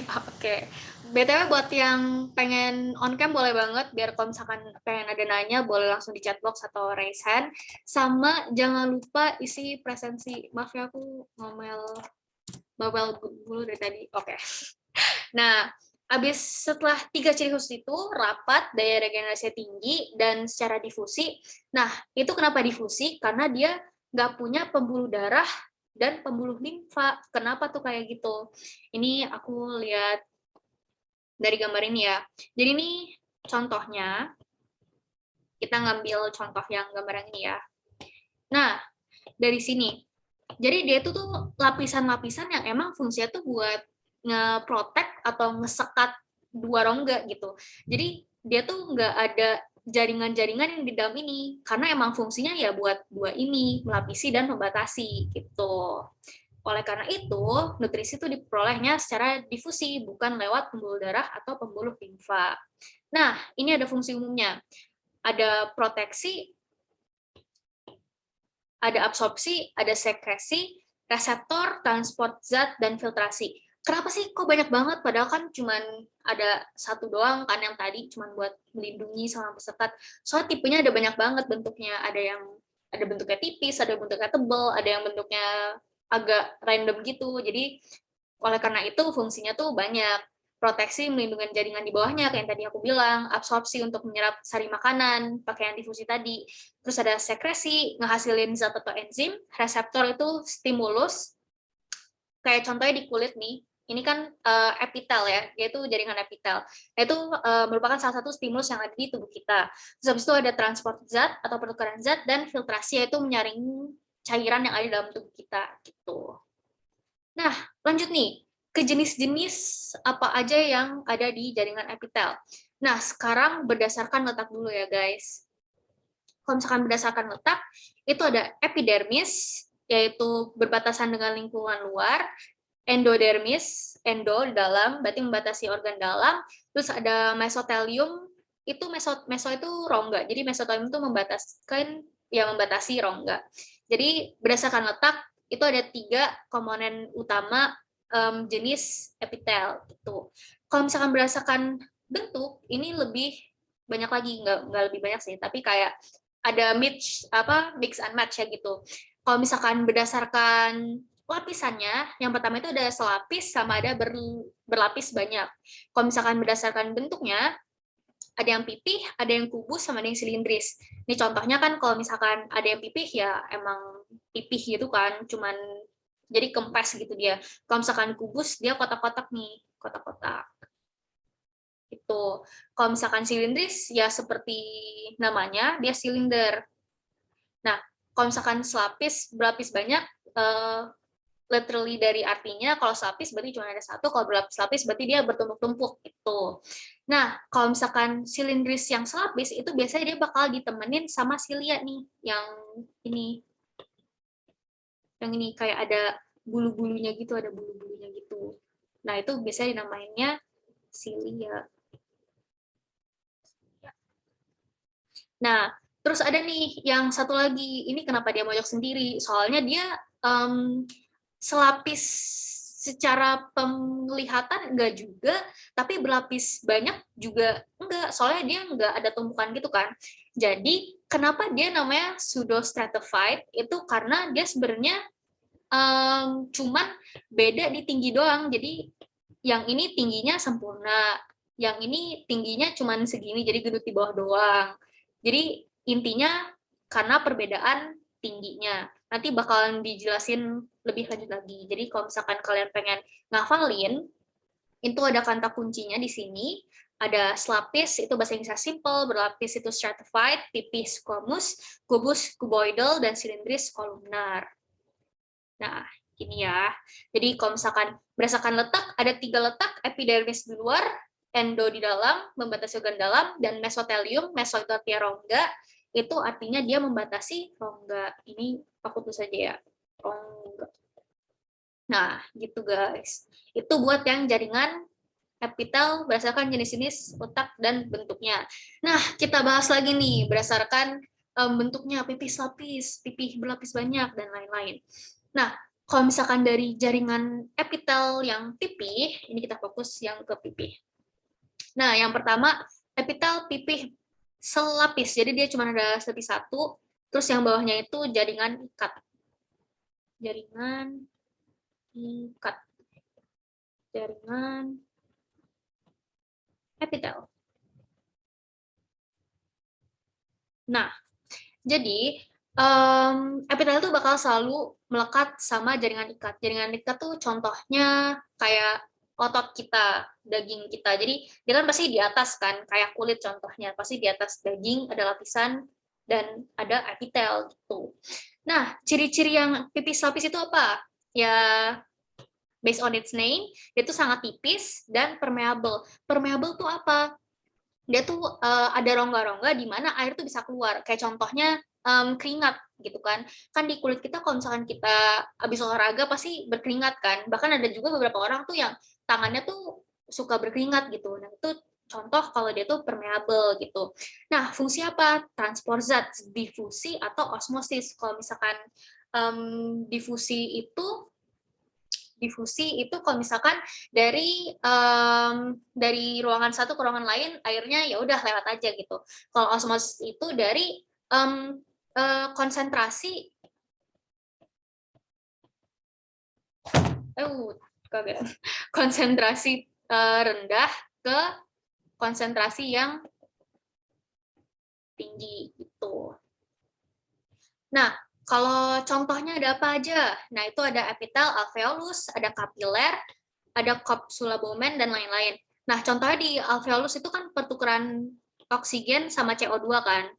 Oke. BTW buat yang pengen on cam boleh banget, biar kalau misalkan pengen ada nanya boleh langsung di chat box atau raise hand. Sama jangan lupa isi presensi. Maaf ya aku bawel dulu dari tadi. Oke. Nah, setelah 3 ciri khusus itu, rapat, daya regenerasi tinggi, dan secara difusi. Nah, itu kenapa difusi? Karena dia nggak punya pembuluh darah dan pembuluh limfa. Kenapa tuh kayak gitu? Ini aku lihat dari gambar ini ya. Jadi ini contohnya, kita ngambil contoh yang gambar yang ini ya. Nah, dari sini. Jadi dia itu tuh lapisan-lapisan yang emang fungsinya tuh buat nge-protect atau ngesekat dua rongga gitu. Jadi dia tuh nggak ada jaringan-jaringan yang di dalam ini, karena emang fungsinya ya buat dua ini, melapisi dan membatasi gitu. Oleh karena itu, nutrisi itu diperolehnya secara difusi, bukan lewat pembuluh darah atau pembuluh limfa. Nah, ini ada fungsi umumnya. Ada proteksi, ada absorpsi, ada sekresi, reseptor, transport zat, dan filtrasi. Kenapa sih kok banyak banget? Padahal kan cuman ada satu doang kan yang tadi cuman buat melindungi sama peserta. Soalnya tipenya ada banyak banget bentuknya. Ada bentuknya tipis, ada bentuknya tebal, ada yang bentuknya agak random gitu. Jadi oleh karena itu fungsinya tuh banyak. Proteksi melindungi jaringan di bawahnya kayak yang tadi aku bilang, absorpsi untuk menyerap sari makanan pakai yang difusi tadi. Terus ada sekresi, ngehasilin zat atau enzim, reseptor itu stimulus, kayak contohnya di kulit nih, ini kan epitel ya, yaitu jaringan epitel. Itu merupakan salah satu stimulus yang ada di tubuh kita. Terus habis itu ada transport zat atau pertukaran zat, dan filtrasi yaitu menyaring cairan yang ada di dalam tubuh kita gitu. Nah, lanjut nih ke jenis-jenis apa aja yang ada di jaringan epitel. Nah, sekarang berdasarkan letak dulu ya guys. Kalau misalkan berdasarkan letak, itu ada epidermis, yaitu berbatasan dengan lingkungan luar, endodermis, endo di dalam, berarti membatasi organ dalam, terus ada mesotelium, itu meso itu rongga, jadi mesotelium itu membatasi rongga. Jadi berdasarkan letak, itu ada 3 komponen utama jenis epitel. Gitu. Kalau misalkan berdasarkan bentuk, ini lebih banyak lagi, nggak lebih banyak sih, tapi kayak ada mix and match ya gitu. Kalau misalkan berdasarkan lapisannya, yang pertama itu ada selapis sama ada berlapis banyak. Kalau misalkan berdasarkan bentuknya, ada yang pipih, ada yang kubus, sama ada yang silindris. Ini contohnya kan kalau misalkan ada yang pipih ya emang pipih gitu kan, cuman jadi kempes gitu dia. Kalau misalkan kubus dia kotak-kotak nih, kotak-kotak. Itu. Kalau misalkan silindris ya seperti namanya, dia silinder. Nah, kalau misalkan selapis berlapis banyak, literally dari artinya kalau selapis berarti cuma ada satu, kalau berlapis-lapis berarti dia bertumpuk-tumpuk gitu. Nah, kalau misalkan silindris yang selapis itu biasanya dia bakal ditemenin sama silia nih, ini, yang ini kayak ada bulu-bulunya gitu, ada bulu-bulunya gitu. Nah, itu biasanya dinamainnya silia. Nah, terus ada nih yang satu lagi, ini kenapa dia mojok sendiri? Soalnya dia selapis secara penglihatan enggak juga, tapi berlapis banyak juga enggak, soalnya dia enggak ada tumpukan gitu kan. Jadi, kenapa dia namanya pseudostratified? Itu karena dia sebenarnya cuman beda di tinggi doang. Jadi, yang ini tingginya sempurna, yang ini tingginya cuman segini, jadi gendut di bawah doang. Jadi intinya karena perbedaan tingginya. Nanti bakalan dijelasin lebih lanjut lagi. Jadi kalau misalkan kalian pengen ngafalin, itu ada kata kuncinya di sini. Ada selapis, itu bahasa Inggrisnya simple, berlapis itu stratified, tipis squamous, kubus cuboidal, dan silindris kolumnar. Nah, ini ya. Jadi kalau misalkan berdasarkan letak, ada 3 letak, epidermis di luar, endo di dalam, membatasi organ dalam, dan mesotelium, meso itu artinya rongga, itu artinya dia membatasi rongga. Ini aku tulis saja ya, rongga. Nah, gitu guys. Itu buat yang jaringan epitel berdasarkan jenis-jenis letak dan bentuknya. Nah, kita bahas lagi nih berdasarkan bentuknya, pipih lapis, pipih berlapis banyak, dan lain-lain. Nah, Kalau misalkan dari jaringan epitel yang pipih, ini kita fokus yang ke pipih. Nah, yang pertama, epitel pipih selapis. Jadi dia cuma ada selapis satu, terus yang bawahnya itu jaringan ikat. Jaringan ikat. Jaringan epitel. Nah, jadi epitel itu bakal selalu melekat sama jaringan ikat. Jaringan ikat tuh contohnya kayak otot kita, daging kita. Jadi dia kan pasti di atas kan, kayak kulit contohnya. Pasti di atas daging ada lapisan dan ada epitel gitu. Nah, ciri-ciri yang pipis lapis itu apa? Ya, based on its name, itu sangat tipis dan permeable. Permeable tuh apa? Dia tuh ada rongga-rongga di mana air tuh bisa keluar. Kayak contohnya keringat gitu kan. Kan di kulit kita kalau misalkan kita habis olahraga pasti berkeringat kan. Bahkan ada juga beberapa orang tuh yang tangannya tuh suka berkeringat gitu. Nah, itu contoh kalau dia tuh permeable gitu. Nah, fungsi apa? Transport zat, difusi atau osmosis. Kalau misalkan difusi itu kalau misalkan dari ruangan satu ke ruangan lain airnya ya udah lewat aja gitu. Kalau osmosis itu dari konsentrasi konsentrasi rendah ke konsentrasi yang tinggi gitu. Nah, kalau contohnya ada apa aja? Nah, itu ada epitel alveolus, ada kapiler, ada kapsula Bowman, dan lain-lain. Nah, contohnya di alveolus itu kan pertukaran oksigen sama CO2 kan.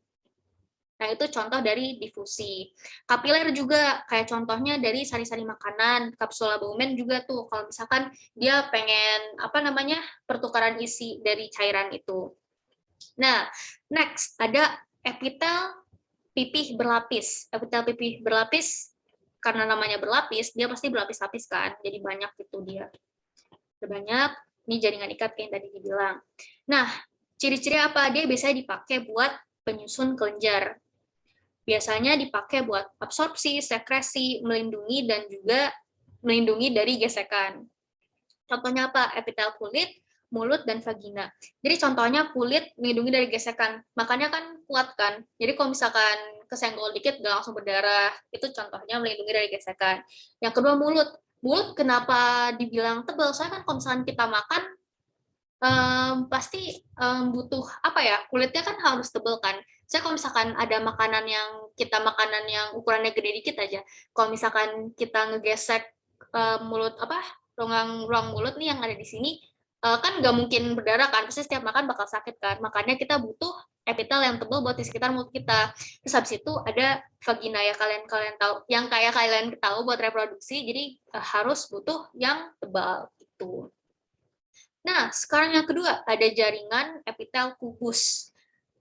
Nah, itu contoh dari difusi. Kapiler juga kayak contohnya dari sari-sari makanan, kapsula Bowman juga tuh kalau misalkan dia pengen apa namanya pertukaran isi dari cairan itu. Nah, next ada epitel pipih berlapis. Epitel pipih berlapis karena namanya berlapis, dia pasti berlapis-lapis kan. Jadi banyak itu dia. Banyak, ini jaringan ikat kayak yang tadi dibilang. Nah, ciri-ciri apa? Dia biasanya dipakai buat penyusun kelenjar. Biasanya dipakai buat absorpsi, sekresi, melindungi, dan juga melindungi dari gesekan. Contohnya apa? Epitel kulit, mulut, dan vagina. Jadi contohnya kulit melindungi dari gesekan. Makanya kan kuat kan. Jadi kalau misalkan kesenggol dikit gak langsung berdarah, itu contohnya melindungi dari gesekan. Yang kedua mulut. Mulut kenapa dibilang tebal? Soalnya kan kalau misalkan kita makan, pasti butuh apa ya, kulitnya kan harus tebal kan. Saya kalau misalkan ada makanan yang ukurannya gede dikit aja, kalau misalkan kita ngegesek mulut apa ruang mulut nih yang ada di sini, kan nggak mungkin berdarah kan, pasti setiap makan bakal sakit kan, makanya kita butuh epitel yang tebal buat di sekitar mulut kita. Terus habis itu ada vagina ya, kalian tahu yang kayak kalian tahu buat reproduksi, jadi harus butuh yang tebal gitu. Nah, sekarang yang kedua, ada jaringan epitel kubus.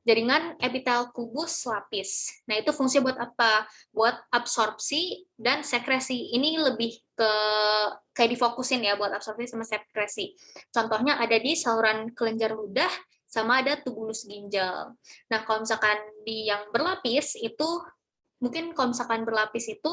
Jaringan epitel kubus lapis. Nah, itu fungsinya buat apa? Buat absorpsi dan sekresi. Ini lebih ke kayak difokusin ya buat absorpsi sama sekresi. Contohnya ada di saluran kelenjar ludah sama ada tubulus ginjal. Nah, kalau misalkan di yang berlapis itu mungkin kalau misalkan berlapis itu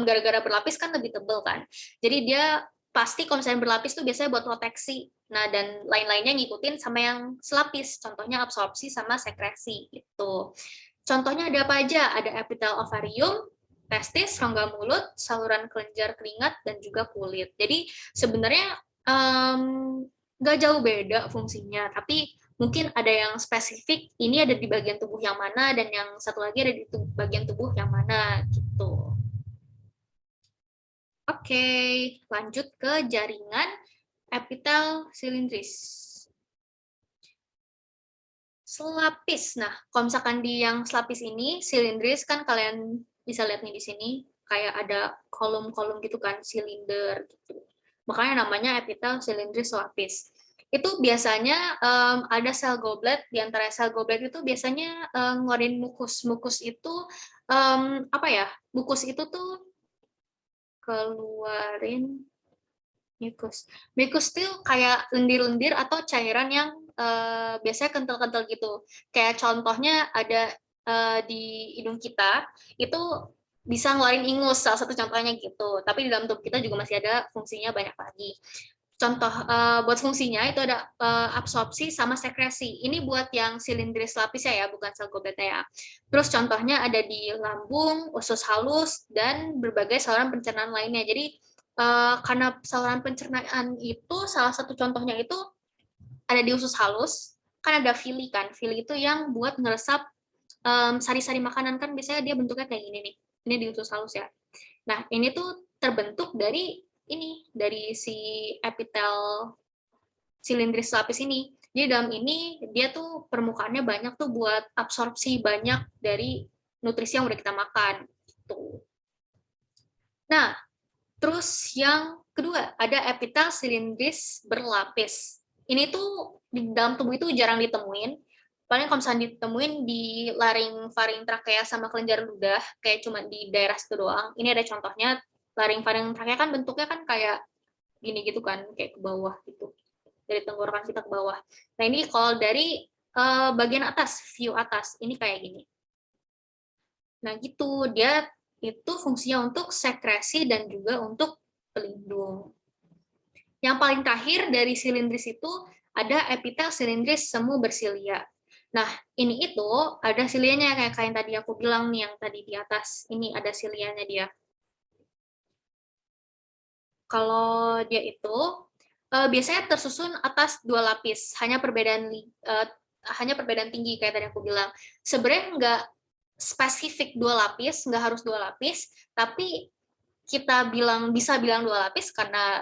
gara-gara berlapis kan lebih tebal kan. Jadi dia pasti kalau misalnya berlapis tuh biasanya buat proteksi. Nah, dan lain-lainnya ngikutin sama yang selapis. Contohnya absorpsi sama sekresi gitu. Contohnya ada apa aja? Ada epitel ovarium, testis, rongga mulut, saluran kelenjar keringat, dan juga kulit. Jadi sebenarnya nggak jauh beda fungsinya, tapi mungkin ada yang spesifik, ini ada di bagian tubuh yang mana, dan yang satu lagi ada di bagian tubuh yang mana, gitu. Oke, lanjut ke jaringan epitel silindris. Selapis. Nah, kalau misalkan di yang selapis ini, silindris kan kalian bisa lihat nih di sini, kayak ada kolom-kolom gitu kan, silinder gitu. Makanya namanya epitel silindris selapis. Itu biasanya ada sel goblet, di antara sel goblet itu biasanya ngeluarin mukus. Mukus itu, apa ya, mukus itu tuh keluarin mukus. Mukus itu kayak lendir-lendir atau cairan yang biasanya kental-kental gitu. Kayak contohnya ada di hidung kita, itu bisa ngeluarin ingus, salah satu contohnya gitu. Tapi di dalam tubuh kita juga masih ada fungsinya banyak lagi. Contoh buat fungsinya itu ada absorpsi sama sekresi. Ini buat yang silindris lapisnya ya, bukan sel gobletnya ya. Terus contohnya ada di lambung, usus halus, dan berbagai saluran pencernaan lainnya. Jadi karena saluran pencernaan itu salah satu contohnya itu ada di usus halus, kan ada villi kan. Villi itu yang buat ngeresap sari-sari makanan, kan biasanya dia bentuknya kayak gini nih. Ini di usus halus ya. Nah, ini tuh terbentuk dari si epitel silindris lapis ini. Jadi dalam ini dia tuh permukaannya banyak tuh buat absorpsi banyak dari nutrisi yang udah kita makan. Tuh. Nah, terus yang kedua ada epitel silindris berlapis. Ini tuh di dalam tubuh itu jarang ditemuin. Paling kalau misalnya ditemuin di laring, faring, trakea sama kelenjar ludah, kayak cuma di daerah situ doang. Ini ada contohnya, laring, faring, trakea kan bentuknya kan kayak gini gitu kan, kayak ke bawah gitu. Dari tenggorokan kita ke bawah. Nah ini kalau dari bagian atas, view atas, ini kayak gini. Nah gitu, dia itu fungsinya untuk sekresi dan juga untuk pelindung. Yang paling terakhir dari silindris itu ada epitel silindris semu bersilia. Nah, ini itu ada silianya kayak yang tadi aku bilang nih, yang tadi di atas. Ini ada silianya dia. Kalau dia itu biasanya tersusun atas 2 lapis, hanya perbedaan tinggi kayak tadi aku bilang. Sebenarnya nggak spesifik 2 lapis, nggak harus 2 lapis, tapi kita bisa bilang 2 lapis karena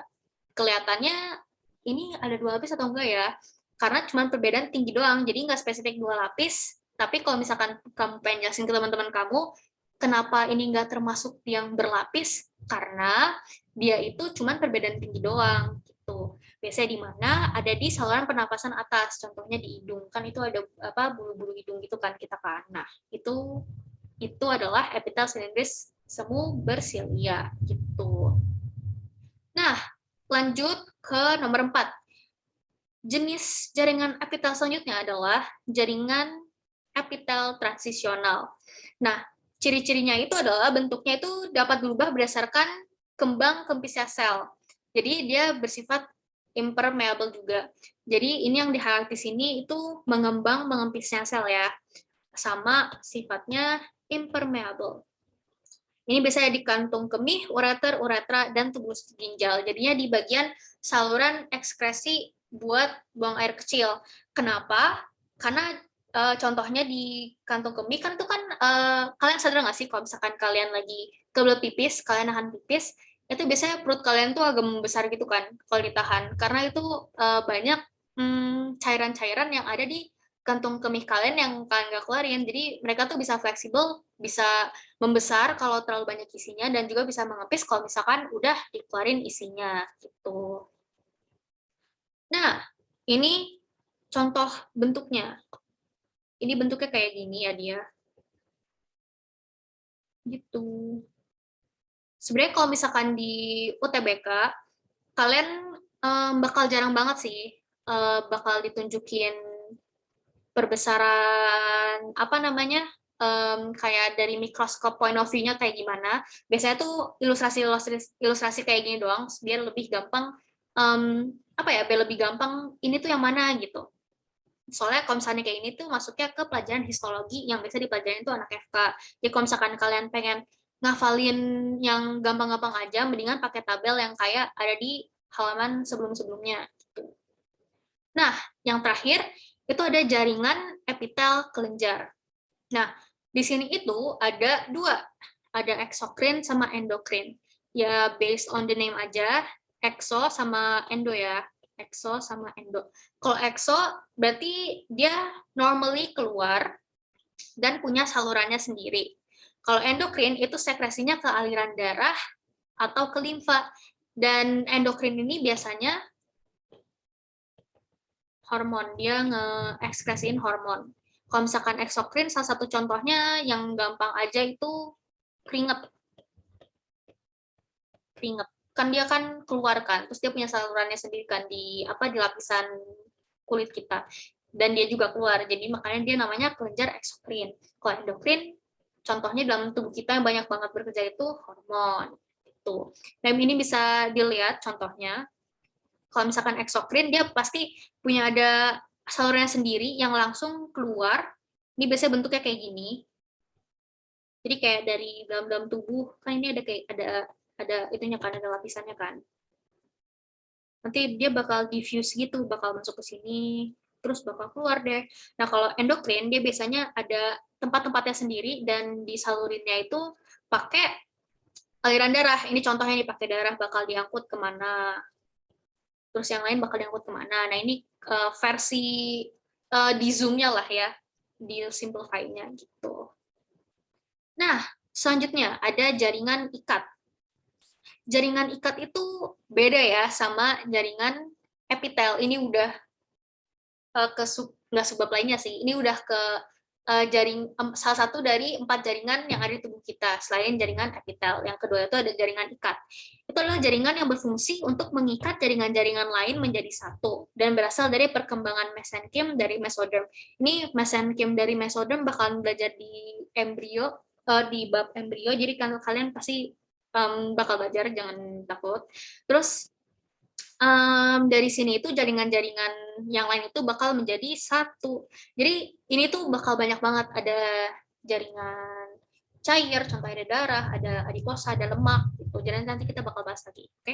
kelihatannya ini ada 2 lapis atau enggak ya? Karena cuma perbedaan tinggi doang, jadi nggak spesifik 2 lapis. Tapi kalau misalkan kamu pengen jelasin ke teman-teman kamu, kenapa ini nggak termasuk yang berlapis? Karena dia itu cuma perbedaan tinggi doang gitu. Biasanya di mana? Ada di saluran pernapasan atas, contohnya di hidung. Kan itu ada bulu-bulu hidung gitu kan kita kan. Nah, itu adalah epitel silindris semu bersilia gitu. Nah, lanjut ke nomor 4. Jenis jaringan epitel selanjutnya adalah jaringan epitel transisional. Nah, ciri-cirinya itu adalah bentuknya itu dapat berubah berdasarkan kembang kempisnya sel. Jadi dia bersifat impermeable juga. Jadi ini yang di-highlight di sini itu mengembang mengempisnya sel ya. Sama sifatnya impermeable. Ini biasanya di kantung kemih, ureter, uretra, dan tubulus ginjal. Jadinya di bagian saluran ekskresi buat buang air kecil. Kenapa? Karena contohnya di kantung kemih kan itu kan kalian sadar nggak sih kalau misalkan kalian lagi kebelet pipis, kalian nahan pipis, itu biasanya perut kalian tuh agak membesar gitu kan kalau ditahan. Karena itu banyak cairan-cairan yang ada di kantung kemih kalian yang kalian nggak keluarin. Jadi mereka tuh bisa fleksibel, bisa membesar kalau terlalu banyak isinya, dan juga bisa mengepis kalau misalkan udah dikeluarin isinya gitu. Nah, ini contoh bentuknya. Ini bentuknya kayak gini ya dia. Gitu. Sebenarnya kalau misalkan di UTBK, kalian bakal jarang banget sih bakal ditunjukin perbesaran apa namanya kayak dari mikroskop point of view-nya kayak gimana. Biasanya tuh ilustrasi kayak gini doang biar lebih gampang biar lebih gampang ini tuh yang mana gitu. Soalnya kalau misalnya kayak ini tuh masuknya ke pelajaran histologi yang biasa dipelajarin tuh anak FK. Jadi kalau misalkan kalian pengen ngafalin yang gampang-gampang aja, mendingan pakai tabel yang kayak ada di halaman sebelum-sebelumnya. Nah, yang terakhir itu ada jaringan epitel kelenjar. Nah, di sini itu ada 2, ada eksokrin sama endokrin. Ya, based on the name aja, ekso sama endo ya, ekso sama endo. Kalau ekso berarti dia normally keluar dan punya salurannya sendiri. Kalau endokrin itu sekresinya ke aliran darah atau ke limfa. Dan endokrin ini biasanya hormon, dia nge-ekskresiin hormon. Kalau misalkan eksokrin, salah satu contohnya yang gampang aja itu keringet. Keringet. Kan dia kan keluar kan, terus dia punya salurannya sendiri kan di lapisan kulit kita. Dan dia juga keluar, jadi makanya dia namanya kelenjar eksokrin. Kalau endokrin, contohnya dalam tubuh kita yang banyak banget bekerja itu hormon. Itu. Dan ini bisa dilihat contohnya, kalau misalkan eksokrin, dia pasti punya ada salurannya sendiri yang langsung keluar. Ini biasanya bentuknya kayak gini. Jadi kayak dari dalam tubuh, kan ini ada kayak ada itunya kan, ada lapisannya kan. Nanti dia bakal diffuse gitu, bakal masuk ke sini, terus bakal keluar deh. Nah, kalau endokrin dia biasanya ada tempat-tempatnya sendiri dan disalurinnya itu pakai aliran darah. Ini contohnya nih, pakai darah bakal diangkut kemana, terus yang lain bakal diangkut kemana. Nah, ini versi di zoom-nya lah ya, di simplify-nya gitu. Nah, selanjutnya ada jaringan ikat. Jaringan ikat itu beda ya sama jaringan epitel. Ini udah ke nggak sebab lainnya sih. Ini udah ke salah satu dari 4 jaringan yang ada di tubuh kita selain jaringan epitel. Yang kedua itu ada jaringan ikat. Itu adalah jaringan yang berfungsi untuk mengikat jaringan-jaringan lain menjadi satu dan berasal dari perkembangan mesenkim dari mesoderm. Ini mesenkim dari mesoderm bakalan belajar di embrio, di bab embrio. Jadi kalian pasti bakal belajar, jangan takut. Terus dari sini itu jaringan-jaringan yang lain itu bakal menjadi satu. Jadi ini tuh bakal banyak banget, ada jaringan cair, contohnya ada darah, ada adiposa, ada lemak gitu. Jadi nanti kita bakal bahas lagi, oke?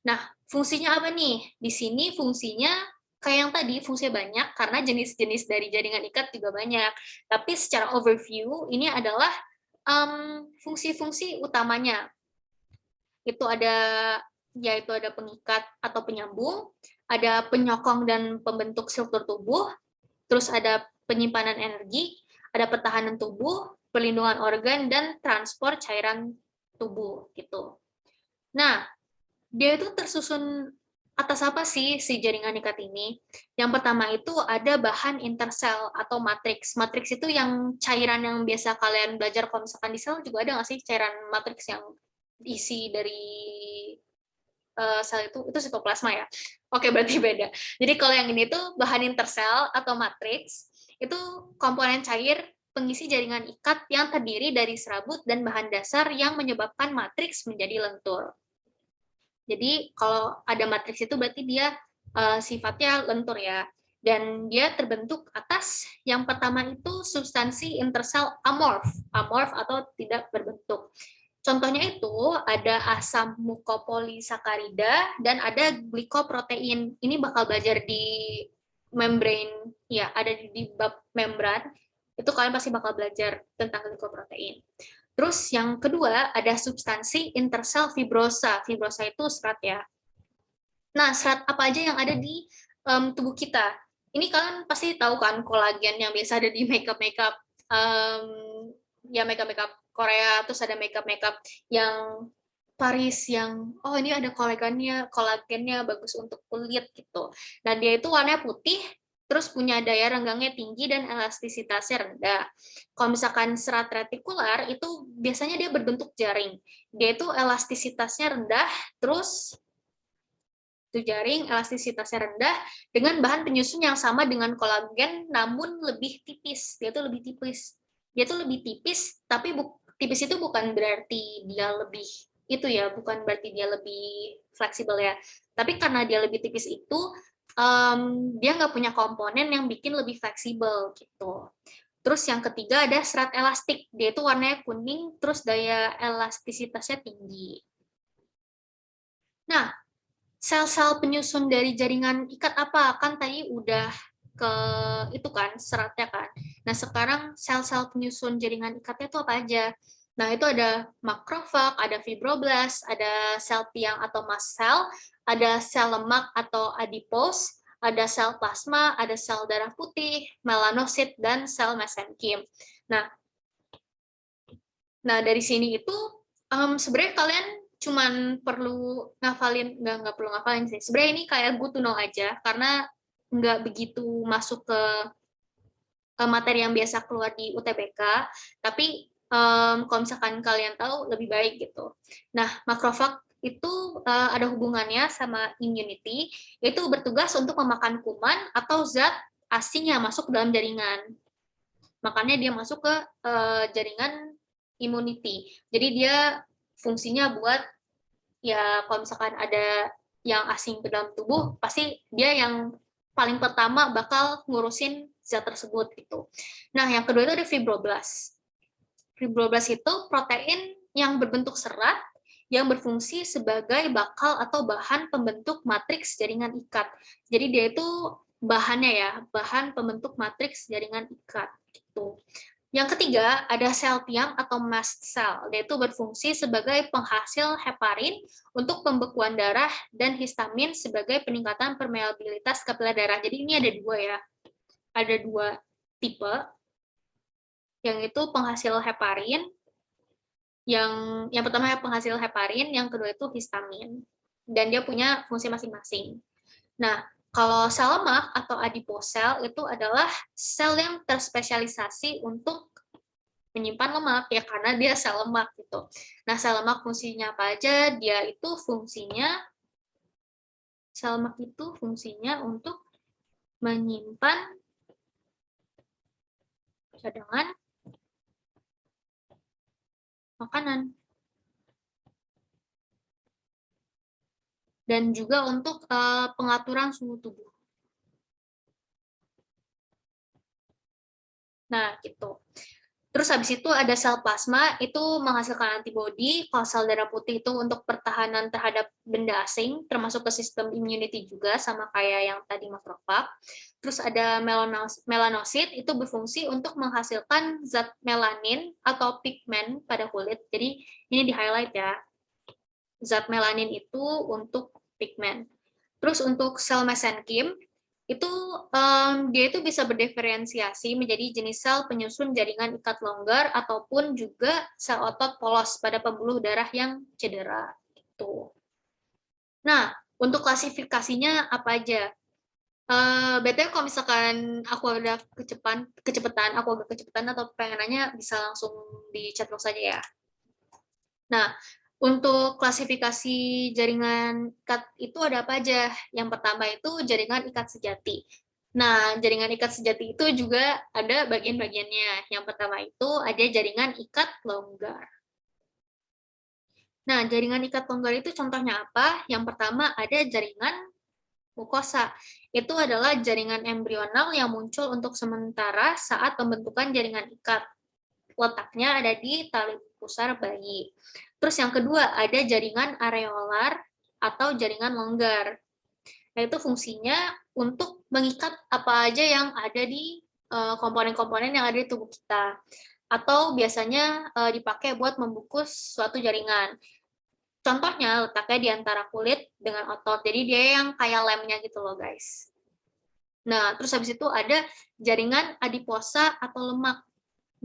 Nah, fungsinya apa nih? Di sini fungsinya kayak yang tadi, fungsinya banyak karena jenis-jenis dari jaringan ikat juga banyak. Tapi secara overview ini adalah fungsi-fungsi utamanya. Itu ada yaitu ada pengikat atau penyambung, ada penyokong dan pembentuk struktur tubuh, terus ada penyimpanan energi, ada pertahanan tubuh, perlindungan organ, dan transport cairan tubuh gitu. Nah, dia itu tersusun atas apa sih si jaringan ikat ini? Yang pertama itu ada bahan intersel atau matriks. Matriks itu yang cairan yang biasa kalian belajar kalau misalkan di sel juga ada nggak sih cairan matriks yang isi dari sel itu sitoplasma ya. Oke, berarti beda. Jadi kalau yang ini tuh bahan intersel atau matriks, itu komponen cair pengisi jaringan ikat yang terdiri dari serabut dan bahan dasar yang menyebabkan matriks menjadi lentur. Jadi kalau ada matriks itu berarti dia sifatnya lentur ya. Dan dia terbentuk atas yang pertama itu substansi intersel amorf, amorf atau tidak berbentuk. Contohnya itu ada asam mukopolisakarida dan ada glikoprotein. Ini bakal belajar di membrane, ya ada di bab membran. Itu kalian pasti bakal belajar tentang glikoprotein. Terus yang kedua ada substansi intersel fibrosa. Fibrosa itu serat ya. Nah, serat apa aja yang ada di tubuh kita? Ini kalian pasti tahu kan kolagen yang biasa ada di makeup ya makeup Korea, terus ada makeup yang Paris yang ini ada kolagennya bagus untuk kulit gitu. Dan dia itu warnanya putih, terus punya daya renggangnya tinggi dan elastisitasnya rendah. Kalau misalkan serat retikular itu biasanya dia berbentuk jaring. Dia itu elastisitasnya rendah, terus itu jaring, elastisitasnya rendah dengan bahan penyusun yang sama dengan kolagen namun lebih tipis. Dia tuh lebih tipis. Dia tuh lebih tipis, tapi tipis itu bukan berarti dia lebih itu ya, bukan berarti dia lebih fleksibel ya. Tapi karena dia lebih tipis itu dia nggak punya komponen yang bikin lebih fleksibel gitu. Terus yang ketiga ada serat elastik. Dia itu warnanya kuning, terus daya elastisitasnya tinggi. Nah, sel-sel penyusun dari jaringan ikat apa? Kan tadi udah ke itu kan seratnya kan. Nah, sekarang sel-sel penyusun jaringan ikatnya itu apa aja? Nah, itu ada makrofag, ada fibroblast, ada sel tiang atau mast cell, ada sel lemak atau adipose, ada sel plasma, ada sel darah putih, melanosit, dan sel mesenkim. Nah, dari sini itu sebenarnya kalian cuman perlu ngafalin, nggak perlu ngafalin sih. Sebenarnya ini kayak good to know aja, karena nggak begitu masuk ke materi yang biasa keluar di UTBK, tapi kalau misalkan kalian tahu lebih baik gitu. Nah, makrofag itu ada hubungannya sama immunity, yaitu bertugas untuk memakan kuman atau zat asing yang masuk dalam jaringan. makanya dia masuk ke jaringan immunity. Jadi dia fungsinya buat ya kalau misalkan ada yang asing ke dalam tubuh, pasti dia yang paling pertama bakal ngurusin zat tersebut gitu. Nah, yang kedua itu ada fibroblast. Fibroblast itu protein yang berbentuk serat yang berfungsi sebagai bakal atau bahan pembentuk matriks jaringan ikat. Jadi dia itu bahannya ya, bahan pembentuk matriks jaringan ikat gitu. Yang ketiga, ada sel tiam atau mast cell. Dia itu berfungsi sebagai penghasil heparin untuk pembekuan darah dan histamin sebagai peningkatan permeabilitas kapiler darah. Jadi ini ada dua ya. Ada dua tipe. Yang itu penghasil heparin, yang pertama penghasil heparin, yang kedua itu histamin. Dan dia punya fungsi masing-masing. Nah, kalau sel lemak atau adiposel itu adalah sel yang terspesialisasi untuk menyimpan lemak ya karena dia sel lemak gitu. Nah, sel lemak fungsinya apa aja? Dia itu fungsinya sel lemak itu fungsinya untuk menyimpan cadangan makanan dan juga untuk pengaturan suhu tubuh. Nah, gitu. Terus habis itu ada sel plasma, itu menghasilkan antibodi. Kalau sel darah putih itu untuk pertahanan terhadap benda asing, termasuk ke sistem immunity juga, sama kayak yang tadi makrofag. Terus ada melanosit, itu berfungsi untuk menghasilkan zat melanin atau pigmen pada kulit. Jadi ini di-highlight ya. Zat melanin itu untuk pigmen. Terus untuk sel mesenkim, itu dia itu bisa berdiferensiasi menjadi jenis sel penyusun jaringan ikat longgar ataupun juga sel otot polos pada pembuluh darah yang cedera. Gitu. Nah, untuk klasifikasinya apa aja? BTW kalau misalkan aku ada aku agak kecepatan atau pengen nanya bisa langsung di chat box saja ya. Nah, untuk klasifikasi jaringan ikat itu ada apa aja? Yang pertama itu jaringan ikat sejati. Nah, jaringan ikat sejati itu juga ada bagian-bagiannya. Yang pertama itu ada jaringan ikat longgar. Nah, jaringan ikat longgar itu contohnya apa? Yang pertama ada jaringan mukosa. Itu adalah jaringan embrional yang muncul untuk sementara saat pembentukan jaringan ikat. Letaknya ada di tali pusar bayi. Terus yang kedua ada jaringan areolar atau jaringan longgar. Nah, itu fungsinya untuk mengikat apa aja yang ada di komponen-komponen yang ada di tubuh kita. Atau biasanya dipakai buat membungkus suatu jaringan. Contohnya letaknya di antara kulit dengan otot. Jadi dia yang kayak lemnya gitu loh, guys. Nah, terus habis itu ada jaringan adiposa atau lemak.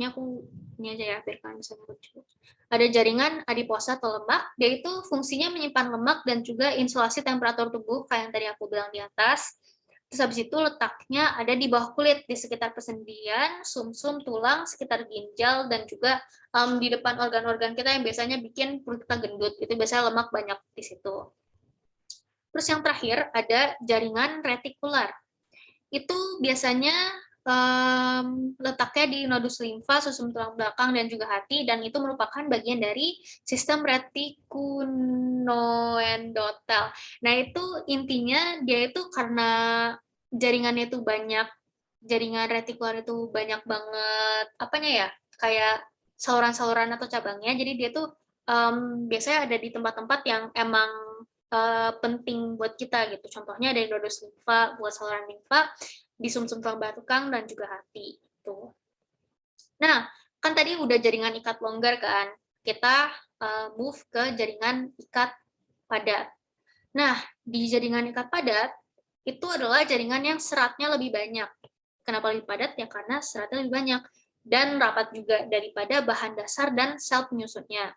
Ini aja ya biar kalian bisa ngurut juga. Ada jaringan adiposa atau lemak, dia itu fungsinya menyimpan lemak dan juga insulasi temperatur tubuh kayak yang tadi aku bilang di atas. Terus habis itu letaknya ada di bawah kulit, di sekitar persendian, sumsum, tulang, sekitar ginjal, dan juga di depan organ-organ kita yang biasanya bikin perut kita gendut. Itu biasanya lemak banyak di situ. Terus yang terakhir ada jaringan retikular. Itu biasanya letaknya di nodus limfa, susum tulang belakang, dan juga hati, dan itu merupakan bagian dari sistem retikunoendotel. Nah, itu intinya dia itu karena jaringannya itu banyak, jaringan retikular itu banyak banget, apanya ya, kayak saluran-saluran atau cabangnya, jadi dia tuh biasanya ada di tempat-tempat yang emang penting buat kita gitu. Contohnya ada nodus limfa buat saluran limfa, di sumsum tulang belakang dan juga hati. Tuh. Nah, kan tadi udah jaringan ikat longgar kan. Kita move ke jaringan ikat padat. Nah, di jaringan ikat padat itu adalah jaringan yang seratnya lebih banyak. Kenapa lebih padat? Ya karena seratnya lebih banyak dan rapat juga daripada bahan dasar dan sel penyusunnya.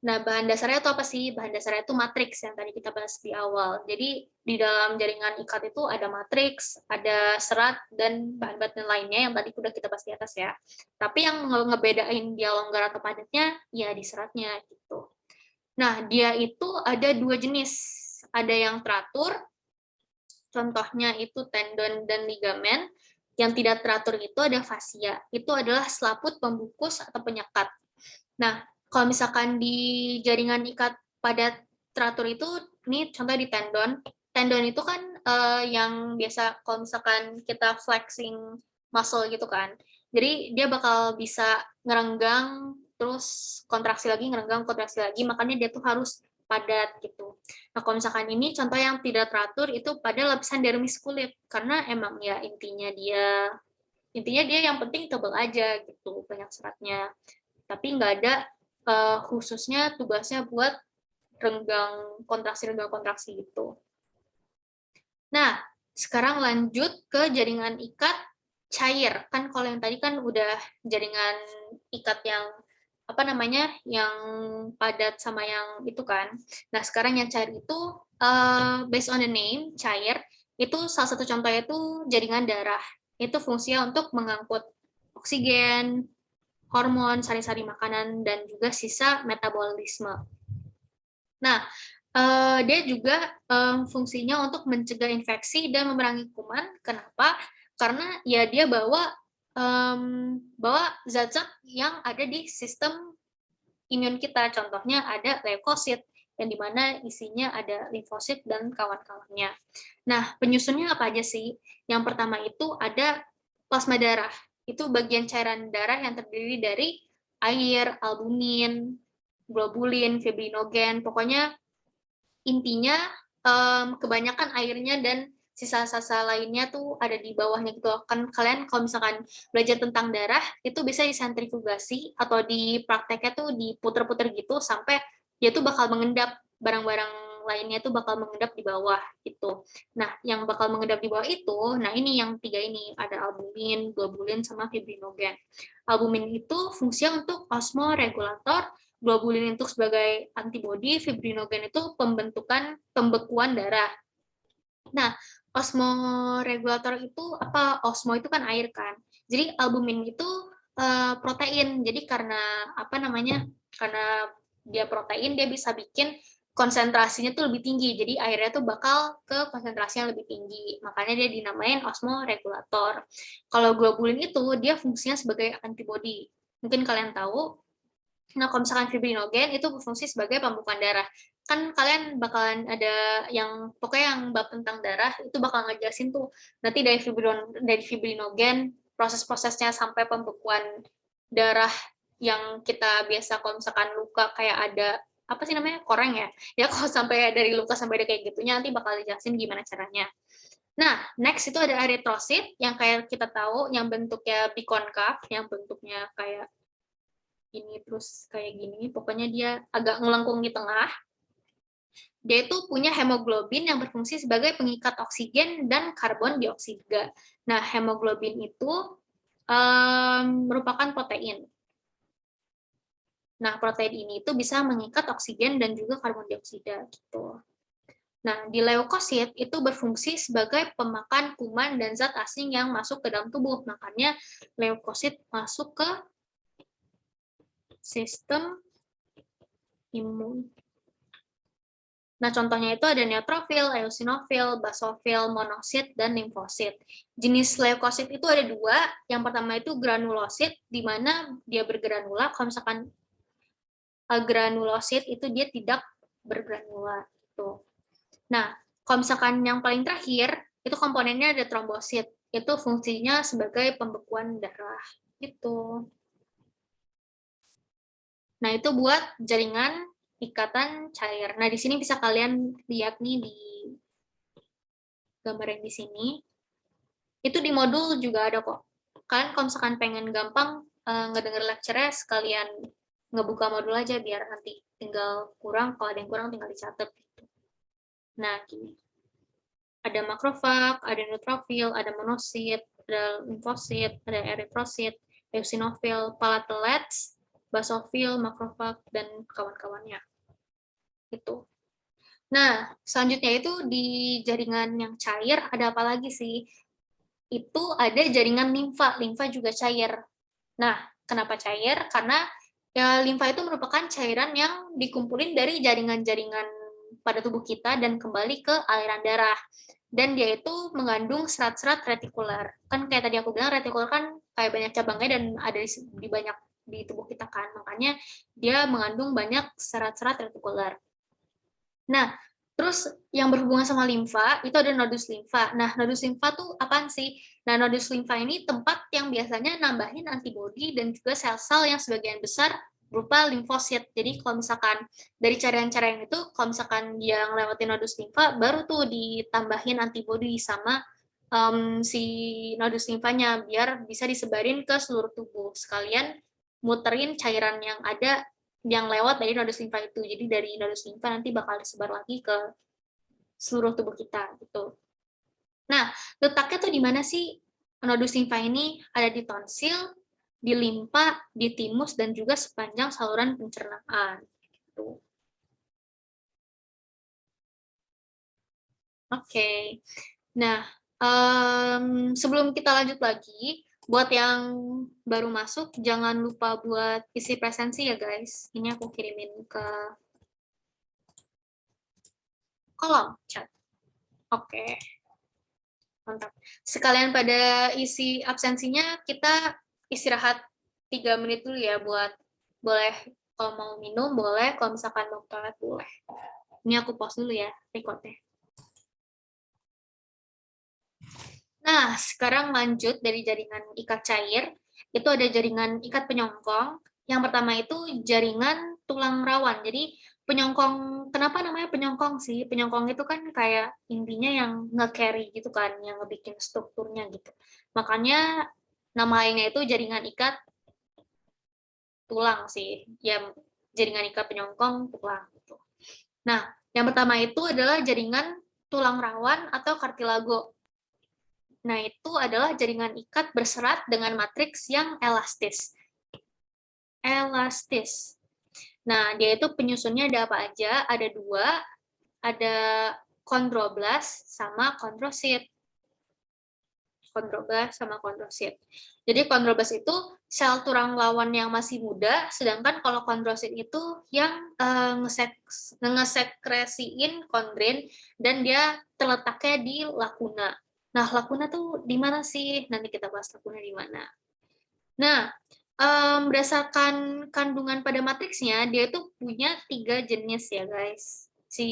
Nah, bahan dasarnya itu apa sih? Bahan dasarnya itu matriks yang tadi kita bahas di awal. Jadi, di dalam jaringan ikat itu ada matriks, ada serat, dan bahan-bahan lainnya yang tadi udah kita bahas di atas ya. Tapi yang ngebedain dia longgar atau padatnya, ya di seratnya gitu. Nah, dia itu ada dua jenis. Ada yang teratur, contohnya itu tendon dan ligamen, Yang tidak teratur itu ada fascia. Itu adalah selaput pembungkus atau penyekat. Nah, kalau misalkan di jaringan ikat padat teratur itu, ini contoh di tendon. Tendon itu kan yang biasa kalau misalkan kita flexing muscle gitu kan. Jadi dia bakal bisa ngerenggang, terus kontraksi lagi, ngerenggang, kontraksi lagi. Makanya dia tuh harus padat gitu. Nah, kalau misalkan ini contoh yang tidak teratur itu pada lapisan dermis kulit. Karena emang ya intinya dia yang penting tebal aja gitu, banyak seratnya. Tapi nggak ada khususnya tugasnya buat renggang kontraksi gitu. Nah, sekarang lanjut ke jaringan ikat cair. Kan kalau yang tadi kan udah jaringan ikat yang apa namanya, yang padat sama yang itu kan. Nah, sekarang yang cair itu based on the name, cair, itu salah satu contohnya itu jaringan darah. Itu fungsinya untuk mengangkut oksigen, hormon, sari-sari makanan, dan juga sisa metabolisme. Nah, dia juga fungsinya untuk mencegah infeksi dan memerangi kuman. Kenapa? Karena ya dia bawa zat-zat yang ada di sistem imun kita. Contohnya ada leukosit, yang dimana isinya ada limfosit dan kawan-kawannya. Nah, penyusunnya apa aja sih? Yang pertama itu ada plasma darah. Itu bagian cairan darah yang terdiri dari air, albumin, globulin, fibrinogen, pokoknya intinya kebanyakan airnya dan sisa-sisa lainnya tuh ada di bawahnya gitu. Kan kalian kalau misalkan belajar tentang darah itu bisa disentrifugasi atau di prakteknya tuh diputer-puter gitu sampai dia tuh bakal mengendap, barang-barang lainnya tuh bakal mengendap di bawah gitu. Nah, yang bakal mengendap di bawah itu, nah ini yang tiga ini, ada albumin, globulin, sama fibrinogen. Albumin itu fungsinya untuk osmoregulator, globulin itu sebagai antibodi, fibrinogen itu pembekuan darah. Nah, osmoregulator itu apa? Osmo itu kan air kan. Jadi albumin itu protein. Jadi karena apa namanya? Karena dia protein, dia bisa bikin konsentrasinya tuh lebih tinggi. Jadi airnya tuh bakal ke konsentrasi yang lebih tinggi. Makanya dia dinamain osmoregulator. Kalau globulin itu dia fungsinya sebagai antibodi. Mungkin kalian tahu. Nah, kalau misalkan fibrinogen itu berfungsi sebagai pembekuan darah. Kan kalian bakalan ada yang, pokoknya yang bab tentang darah, itu bakal ngejelasin tuh, nanti dari fibrinogen, proses-prosesnya sampai pembekuan darah yang kita biasa kalau misalkan luka kayak ada, apa sih namanya, koreng ya? Ya kalau sampai dari luka sampai ada kayak gitunya, nanti bakal dijelasin gimana caranya. Nah, next itu ada eritrosit, yang kayak kita tahu, yang bentuknya bikonkav, yang bentuknya kayak ini terus kayak gini, pokoknya dia agak ngelengkung di tengah. Dia itu punya hemoglobin yang berfungsi sebagai pengikat oksigen dan karbon dioksida. Nah, hemoglobin itu merupakan protein. Nah, protein ini itu bisa mengikat oksigen dan juga karbon dioksida gitu. Nah, di leukosit itu berfungsi sebagai pemakan kuman dan zat asing yang masuk ke dalam tubuh. Makanya leukosit masuk ke sistem imun. Nah, contohnya itu ada neutrofil, eosinofil, basofil, monosit, dan limfosit. Jenis leukosit itu ada dua. Yang pertama itu granulosit, di mana dia bergranula. Kalau misalkan granulosit itu dia tidak bergranula. Tuh. Nah, kalau misalkan yang paling terakhir, itu komponennya ada trombosit. Itu fungsinya sebagai pembekuan darah. Gitu. Nah, itu buat jaringan ikatan cair. Nah, di sini bisa kalian lihat nih di gambar yang di sini. Itu di modul juga ada kok. Kalian kalau misalkan pengen gampang ngedenger lecture-nya, sekalian ngebuka modul aja biar nanti tinggal kurang, kalau ada yang kurang tinggal dicatat. Gitu. Nah, gini. Ada makrofag, ada neutrofil, ada monosit, ada limfosit, ada eritrosit, eosinofil, platelets, basofil, makrofag, dan kawan-kawannya. Itu. Nah, selanjutnya itu di jaringan yang cair, ada apa lagi sih? Itu ada jaringan limfa. Limfa juga cair. Nah, kenapa cair? Karena ya limfa itu merupakan cairan yang dikumpulin dari jaringan-jaringan pada tubuh kita dan kembali ke aliran darah. Dan dia itu mengandung serat-serat retikuler. Kan kayak tadi aku bilang, retikuler kan kayak banyak cabangnya dan ada di banyak di tubuh kita kan. Makanya dia mengandung banyak serat-serat retikuler. Nah, terus yang berhubungan sama limfa, itu ada nodus limfa. Nah, nodus limfa tuh apaan sih? Nah, nodus limfa ini tempat yang biasanya nambahin antibodi dan juga sel-sel yang sebagian besar berupa limfosit. Jadi kalau misalkan dari cara yang itu, kalau misalkan dia ngelewatin nodus limfa, baru tuh ditambahin antibodi sama si nodus limfanya biar bisa disebarin ke seluruh tubuh. Sekalian muterin cairan yang ada yang lewat dari nodus limfa itu. Jadi dari nodus limfa nanti bakal disebar lagi ke seluruh tubuh kita gitu. Nah, letaknya tuh di mana sih nodus limfa ini? Ada di tonsil, di limpa, di timus, dan juga sepanjang saluran pencernaan. Gitu. Oke. Nah, sebelum kita lanjut lagi, buat yang baru masuk, jangan lupa buat isi presensi ya guys. Ini aku kirimin ke kolom chat. Oke, mantap. Sekalian pada isi absensinya, kita istirahat 3 menit dulu ya buat boleh kalau mau minum boleh, kalau misalkan mau toilet boleh. Ini aku pause dulu ya recordnya. Nah, sekarang lanjut dari jaringan ikat cair. Itu ada jaringan ikat penyongkong. Yang pertama itu jaringan tulang rawan. Jadi penyongkong, kenapa namanya penyongkong sih? Penyongkong itu kan kayak intinya yang nge-carry gitu kan, yang ngebikin strukturnya gitu. Makanya nama lainnya itu jaringan ikat tulang sih. Yang jaringan ikat penyongkong tulang gitu. Nah, yang pertama itu adalah jaringan tulang rawan atau kartilago. Nah, itu adalah jaringan ikat berserat dengan matriks yang elastis. Elastis. Nah, dia itu penyusunnya ada apa aja? Ada 2, ada kondroblast sama kondrosit. Kondroblast sama kondrosit. Jadi kondroblast itu sel tulang lawan yang masih muda, sedangkan kalau kondrosit itu yang ngesekresiin kondrin dan dia terletaknya di lakuna. Nah, lakuna tuh di mana sih? Nanti kita bahas lakuna di mana. Nah, berdasarkan kandungan pada matriksnya, dia itu punya 3 jenis ya, guys. Si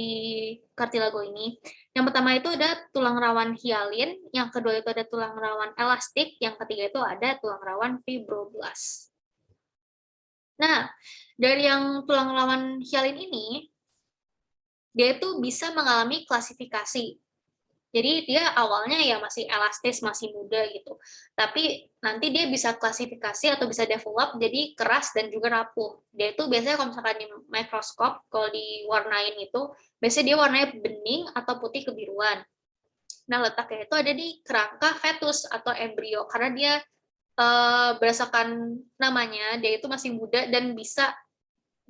kartilago ini. Yang pertama itu ada tulang rawan hialin, yang kedua itu ada tulang rawan elastik, yang ketiga itu ada tulang rawan fibroblast. Nah, dari yang tulang rawan hialin ini, dia itu bisa mengalami klasifikasi. Jadi dia awalnya ya masih elastis, masih muda gitu. Tapi nanti dia bisa klasifikasi atau bisa develop jadi keras dan juga rapuh. Dia itu biasanya kalau misalkan di mikroskop, kalau diwarnain itu, biasanya dia warnanya bening atau putih kebiruan. Nah, letaknya itu ada di kerangka fetus atau embrio, karena dia berdasarkan namanya, dia itu masih muda dan bisa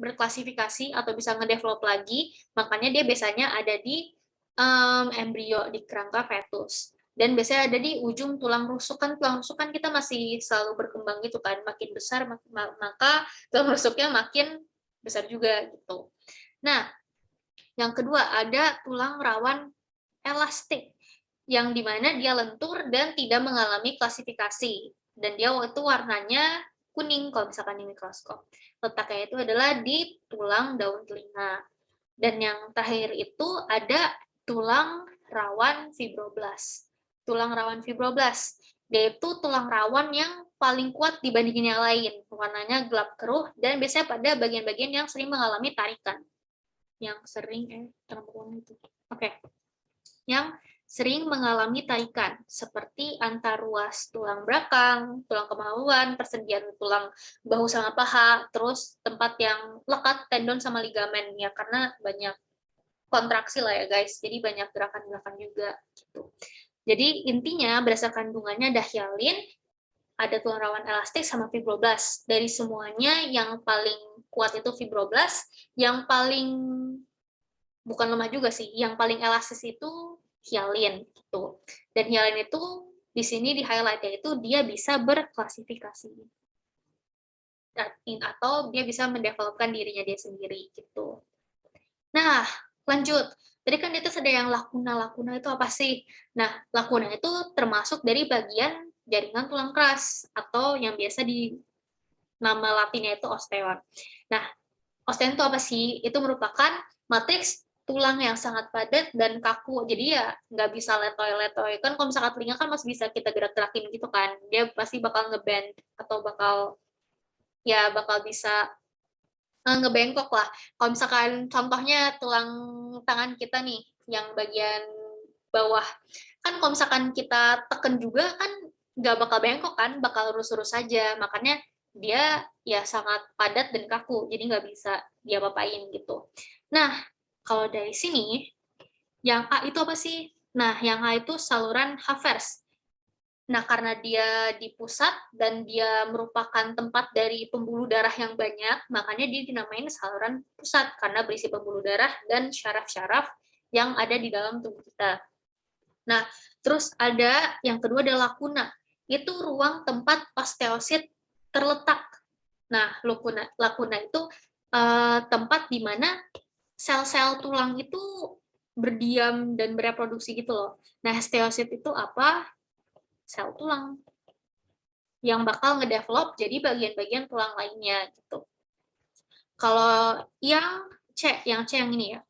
berklasifikasi atau bisa ngedevelop lagi, makanya dia biasanya ada di embrio di kerangka fetus. Dan biasanya ada di ujung tulang rusuk kan kita masih selalu berkembang gitu kan, makin besar maka tulang rusuknya makin besar juga gitu. Nah, yang kedua ada tulang rawan elastik yang dimana dia lentur dan tidak mengalami klasifikasi dan dia itu warnanya kuning kalau misalkan di mikroskop. Letaknya itu adalah di tulang daun telinga. Dan yang terakhir itu ada tulang rawan fibroblast. Tulang rawan fibroblast, dia itu tulang rawan yang paling kuat dibandingin yang lain. Warnanya gelap keruh dan biasanya pada bagian-bagian yang sering mengalami tarikan. Yang sering, itu. Oke. Yang sering mengalami tarikan, seperti antar ruas tulang belakang, tulang kemaluan, persendian tulang bahu sama paha, terus tempat yang lekat tendon sama ligamen, ya karena banyak kontraksi lah ya guys, jadi banyak gerakan-gerakan juga gitu. Jadi intinya berdasarkan kandungannya ada hialin, ada tulang rawan elastik sama fibroblast. Dari semuanya yang paling kuat itu fibroblast, yang paling bukan lemah juga sih, yang paling elastis itu hialin gitu. Dan hialin itu di sini di highlight yaitu dia bisa berklasifikasi atau dia bisa mendevelopkan dirinya dia sendiri gitu. Nah, Lanjut, tadi kan itu ada yang lakuna. Lakuna itu apa sih? Nah, lakuna itu termasuk dari bagian jaringan tulang keras atau yang biasa di nama latinnya itu osteon. Nah, osteon itu apa sih? Itu merupakan matriks tulang yang sangat padat dan kaku. Jadi ya nggak bisa letoy-letoy. Kan kalau misalkan telinga kan masih bisa kita gerak-gerakin gitu kan. Dia pasti bakal ngeband atau bakal bisa ngebengkok lah. Kalau misalkan contohnya tulang tangan kita nih, yang bagian bawah, kan kalau misalkan kita tekan juga kan nggak bakal bengkok kan, bakal lurus-lurus saja. Makanya dia ya sangat padat dan kaku, jadi nggak bisa dia apain gitu. Nah, kalau dari sini, yang A itu apa sih? Nah, yang A itu saluran Havers. Nah, karena dia di pusat dan dia merupakan tempat dari pembuluh darah yang banyak, makanya dia dinamain saluran pusat karena berisi pembuluh darah dan syaraf-syaraf yang ada di dalam tubuh kita. Nah, terus ada yang kedua adalah lakuna. Itu ruang tempat osteosit terletak. Nah, lakuna itu tempat di mana sel-sel tulang itu berdiam dan bereproduksi gitu loh. Nah, osteosit itu apa? Sel tulang yang bakal ngedevelop jadi bagian-bagian tulang lainnya gitu. Kalau yang C yang ini ya,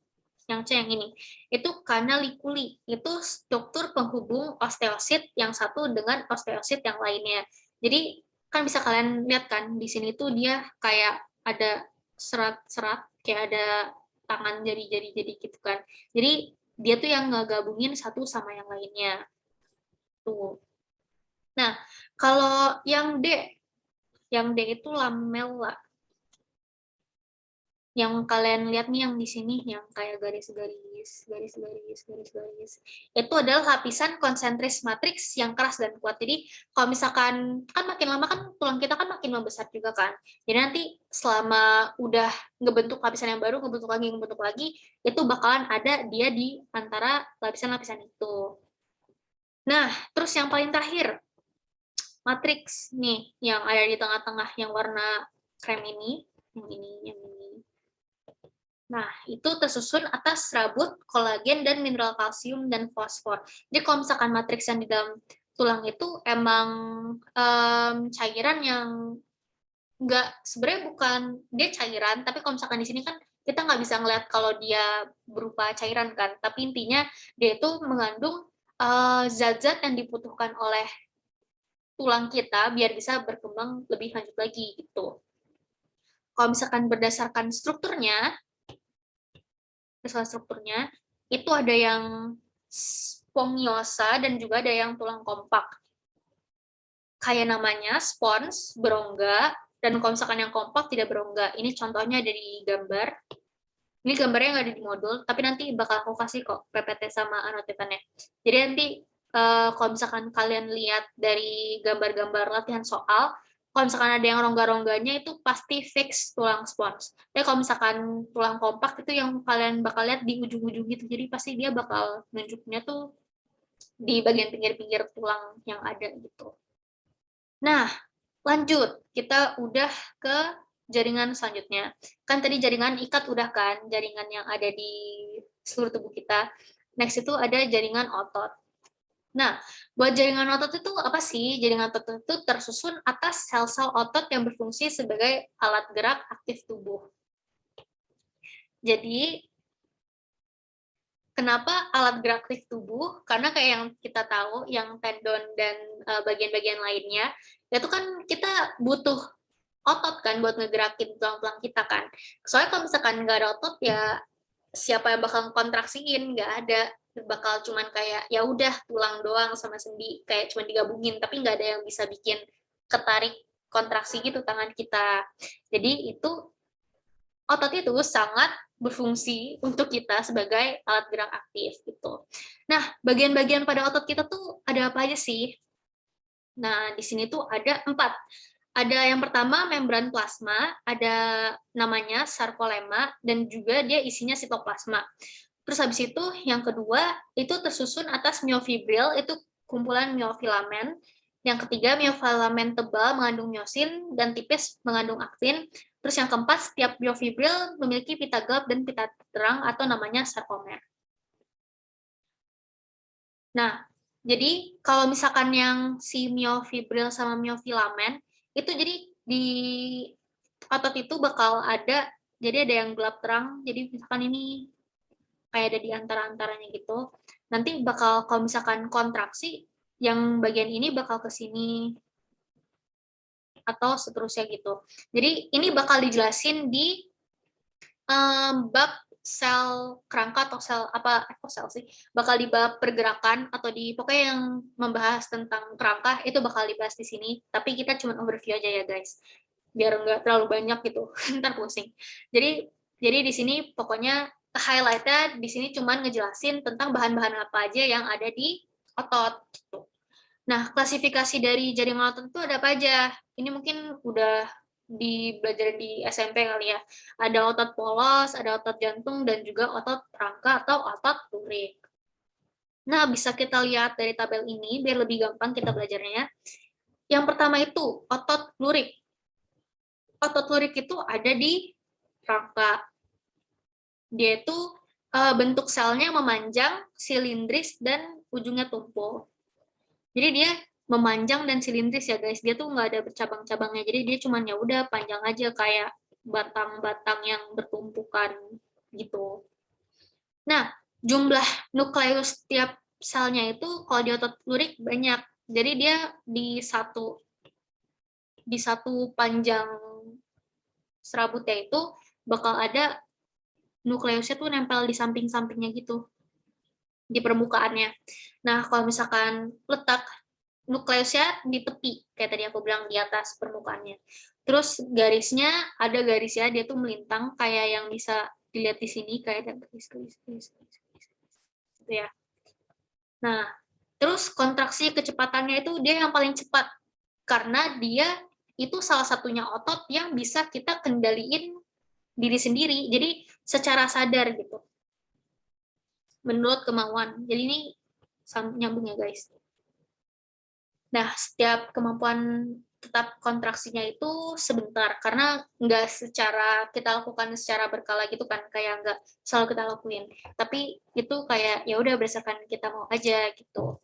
yang C yang ini, itu kanalikuli, itu struktur penghubung osteosit yang satu dengan osteosit yang lainnya. Jadi kan bisa kalian lihat kan di sini tuh dia kayak ada serat-serat, kayak ada tangan jadi gitu kan. Jadi dia tuh yang ngegabungin satu sama yang lainnya. Tuh. Nah, kalau yang D itu lamella. Yang kalian lihat nih yang di sini, yang kayak garis-garis, garis-garis, garis-garis. Itu adalah lapisan konsentris matriks yang keras dan kuat. Jadi kalau misalkan, kan makin lama kan tulang kita kan makin membesar juga kan. Jadi nanti selama udah ngebentuk lapisan yang baru, ngebentuk lagi, itu bakalan ada dia di antara lapisan-lapisan itu. Nah, terus yang paling terakhir, matriks nih yang ada di tengah-tengah yang warna krem ini, yang ini. Nah, itu tersusun atas serabut, kolagen, dan mineral kalsium dan fosfor. Jadi kalau misalkan matriks yang di dalam tulang itu emang cairan yang sebenarnya bukan dia cairan, tapi kalau misalkan di sini kan kita nggak bisa ngeliat kalau dia berupa cairan kan, tapi intinya dia itu mengandung zat-zat yang dibutuhkan oleh tulang kita biar bisa berkembang lebih lanjut lagi gitu. Kalau misalkan berdasarkan strukturnya itu ada yang spongiosa dan juga ada yang tulang kompak. Kayak namanya spons, berongga, dan kalau misalkan yang kompak tidak berongga. Ini contohnya ada di gambar. Ini gambarnya nggak ada di modul, tapi nanti bakal aku kasih kok PPT sama anotatannya. Jadi nanti kalau misalkan kalian lihat dari gambar-gambar latihan soal, kalau misalkan ada yang rongga-rongganya itu pasti fix tulang spons. Tapi kalau misalkan tulang kompak itu yang kalian bakal lihat di ujung-ujung gitu, jadi pasti dia bakal nunjuknya tuh di bagian pinggir-pinggir tulang yang ada gitu. Nah, lanjut. Kita udah ke jaringan selanjutnya. Kan tadi jaringan ikat udah kan, jaringan yang ada di seluruh tubuh kita. Next itu ada jaringan otot. Nah, buat jaringan otot itu apa sih? Jaringan otot itu tersusun atas sel-sel otot yang berfungsi sebagai alat gerak aktif tubuh. Jadi, kenapa alat gerak aktif tubuh? Karena kayak yang kita tahu, yang tendon dan bagian-bagian lainnya, itu kan kita butuh otot kan buat ngegerakin tulang-tulang kita kan. Soalnya kalau misalkan nggak ada otot ya siapa yang bakal kontraksiin? Nggak ada. Bakal cuman kayak ya udah tulang doang sama sendi kayak cuman digabungin tapi nggak ada yang bisa bikin ketarik kontraksi gitu tangan kita. Jadi itu otot itu sangat berfungsi untuk kita sebagai alat gerak aktif gitu. Nah, bagian-bagian pada otot kita tuh ada apa aja sih? Nah, di sini tuh ada 4. Ada yang pertama membran plasma, ada namanya sarkolema, dan juga dia isinya sitoplasma. Terus habis itu yang kedua, itu tersusun atas myofibril, itu kumpulan myofilamen. Yang ketiga, miofilamen tebal mengandung miosin dan tipis mengandung aktin. Terus yang keempat, setiap miofibril memiliki pita gelap dan pita terang atau namanya sarkomer. Nah, jadi kalau misalkan yang si miofibril sama miofilamen, itu jadi di otot itu bakal ada, jadi ada yang gelap terang, jadi misalkan ini kayak ada di antara-antaranya gitu. Nanti bakal kalau misalkan kontraksi, yang bagian ini bakal ke sini, atau seterusnya gitu. Jadi ini bakal dijelasin di bab sel kerangka atau sel apa sel sih bakal di bab pergerakan atau di pokoknya yang membahas tentang kerangka itu bakal dibahas di sini, tapi kita cuma overview aja ya guys biar nggak terlalu banyak gitu ntar pusing. Jadi di sini pokoknya highlightnya di sini cuman ngejelasin tentang bahan-bahan apa aja yang ada di otot gitu. Nah, klasifikasi dari jaringan otot itu ada apa aja? Ini mungkin udah belajar di SMP kali ya. Ada otot polos, ada otot jantung, dan juga otot rangka atau otot lurik. Nah, bisa kita lihat dari tabel ini, biar lebih gampang kita belajarnya. Yang pertama itu, otot lurik. Otot lurik itu ada di rangka. Dia itu bentuk selnya memanjang, silindris, dan ujungnya tumpul. Jadi dia memanjang dan silindris ya guys. Dia tuh nggak ada bercabang-cabangnya. Jadi dia cuma ya udah panjang aja kayak batang-batang yang bertumpukan gitu. Nah, jumlah nukleus tiap selnya itu kalau di otot lurik banyak. Jadi dia di satu panjang serabutnya itu bakal ada nukleusnya tuh nempel di samping-sampingnya gitu di permukaannya. Nah, kalau misalkan letak nukleusnya di tepi, kayak tadi aku bilang di atas permukaannya. Terus garisnya, ada garisnya, dia tuh melintang, kayak yang bisa dilihat di sini, kayak ada garis-garis. Gitu ya. Nah, terus kontraksi kecepatannya itu dia yang paling cepat, karena dia itu salah satunya otot yang bisa kita kendaliin diri sendiri, jadi secara sadar gitu, menurut kemauan. Jadi ini nyambung ya guys. Nah, setiap kemampuan tetap kontraksinya itu sebentar, karena nggak kita lakukan secara berkala gitu kan, kayak nggak selalu kita lakuin. Tapi itu kayak ya udah berdasarkan kita mau aja gitu.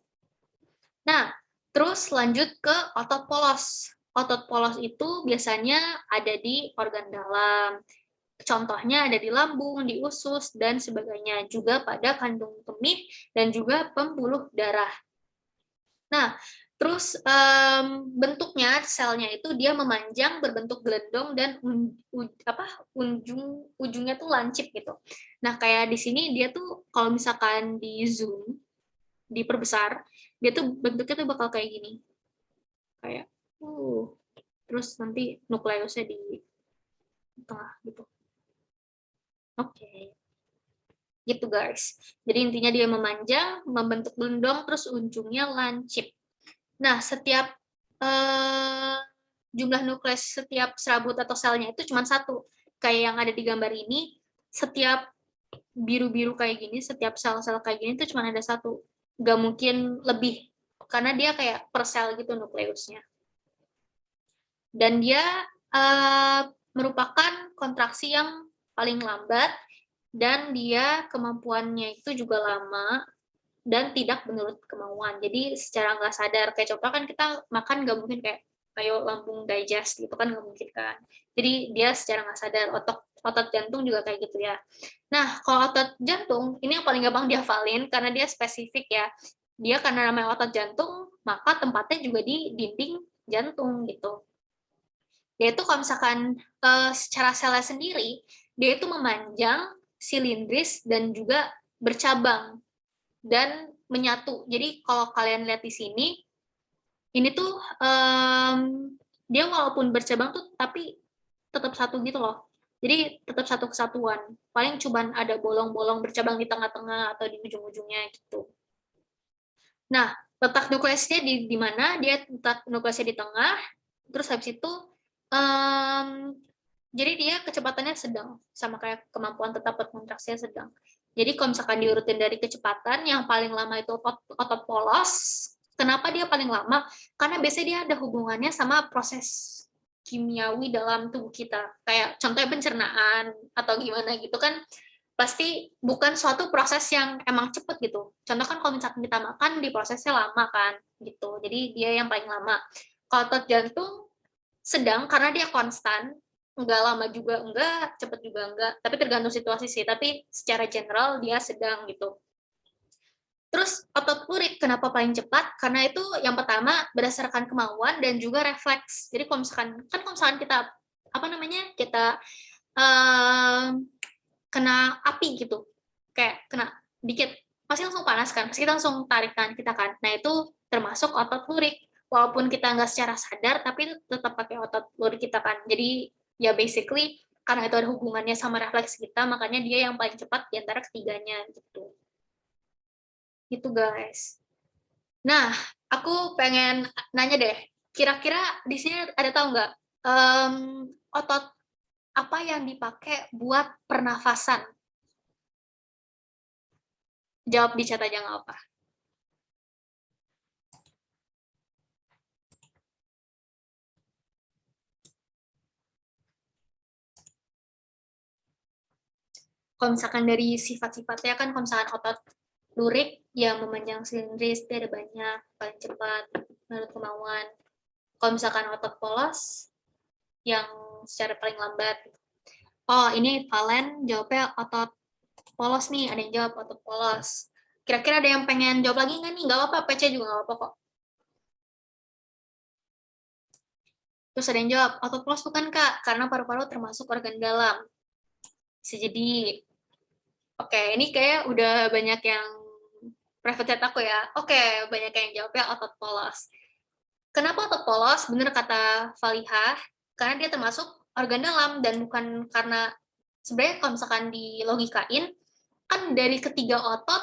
Nah, terus lanjut ke otot polos. Otot polos itu biasanya ada di organ dalam. Contohnya ada di lambung, di usus, dan sebagainya. Juga pada kandung kemih dan juga pembuluh darah. Nah, terus bentuknya selnya itu dia memanjang berbentuk gelendong dan ujungnya tuh lancip gitu. Nah, kayak di sini dia tuh kalau misalkan di zoom, diperbesar, dia tuh bentuknya tuh bakal kayak gini. Kayak terus nanti nukleusnya di tengah gitu. Oke. Gitu guys. Jadi intinya dia memanjang, membentuk gelendong, terus ujungnya lancip. Nah, setiap jumlah nukleus setiap serabut atau selnya itu cuma satu. Kayak yang ada di gambar ini, setiap biru-biru kayak gini, setiap sel-sel kayak gini itu cuma ada satu. Nggak mungkin lebih, karena dia kayak per sel gitu nukleusnya. Dan dia merupakan kontraksi yang paling lambat, dan dia kemampuannya itu juga lama, dan tidak menurut kemauan. Jadi secara nggak sadar, kayak contoh kan kita makan nggak mungkin kayak kayak lambung digest gitu kan, nggak mungkin kan. Jadi dia secara nggak sadar. Otot jantung juga kayak gitu ya. Nah, kalau otot jantung ini yang paling gampang dihafalin karena dia spesifik ya. Dia karena namanya otot jantung, maka tempatnya juga di dinding jantung gitu. Dia itu kalau misalkan secara selnya sendiri, dia itu memanjang, silindris, dan juga bercabang dan menyatu. Jadi kalau kalian lihat di sini, ini tuh dia walaupun bercabang tuh tapi tetap satu gitu loh. Jadi tetap satu kesatuan. Paling cuman ada bolong-bolong bercabang di tengah-tengah atau di ujung-ujungnya gitu. Nah, letak nukleusnya di mana? Dia letak nukleusnya di tengah. Terus habis itu jadi dia kecepatannya sedang, sama kayak kemampuan tetap berkontraksinya sedang. Jadi kalau misalkan diurutin dari kecepatan, yang paling lama itu otot polos, Kenapa dia paling lama? Karena biasanya dia ada hubungannya sama proses kimiawi dalam tubuh kita. Kayak contohnya pencernaan atau gimana gitu kan, pasti bukan suatu proses yang emang cepet gitu. Contoh kan kalau misalkan kita makan, di prosesnya lama kan gitu. Jadi dia yang paling lama. Kalau otot jantung sedang karena dia konstan, enggak lama juga enggak, cepet juga enggak, tapi tergantung situasi sih. Tapi secara general dia sedang gitu. Terus otot lurik kenapa paling cepat? Karena itu yang pertama berdasarkan kemauan dan juga refleks. Jadi kalau misalkan kan kalau misalkan kita apa namanya kita kena api gitu, kayak kena dikit, pasti langsung panas kan, pasti kita langsung tarik tangan kita kan. Nah itu termasuk otot lurik. Walaupun kita nggak secara sadar, tapi tetap pakai otot lurik kita kan. Jadi ya basically karena itu ada hubungannya sama refleks kita, makanya dia yang paling cepat di antara ketiganya gitu. Gitu guys. Nah, aku pengen nanya deh, kira-kira di sini ada tahu nggak otot apa yang dipakai buat pernafasan? Jawab di chat aja nggak apa. Kalau misalkan dari sifat-sifatnya kan, kalau misalkan otot lurik yang memanjang silindris, dia ada banyak, paling cepat menurut kemauan. Kalau misalkan otot polos yang secara paling lambat. Oh, ini Valen jawabnya otot polos nih, ada yang jawab otot polos. Kira-kira ada yang pengen jawab lagi nggak nih? Nggak apa-apa, PC juga nggak apa-apa kok. Terus ada yang jawab, otot polos bukan Kak, karena paru-paru termasuk organ dalam. Bisa jadi. Oke, ini kayak udah banyak yang private chat aku ya. Oke, banyak yang jawabnya otot polos. Kenapa otot polos? Bener kata Falihah, karena dia termasuk organ dalam dan bukan karena sebenarnya kalau misalkan di logikain kan dari ketiga otot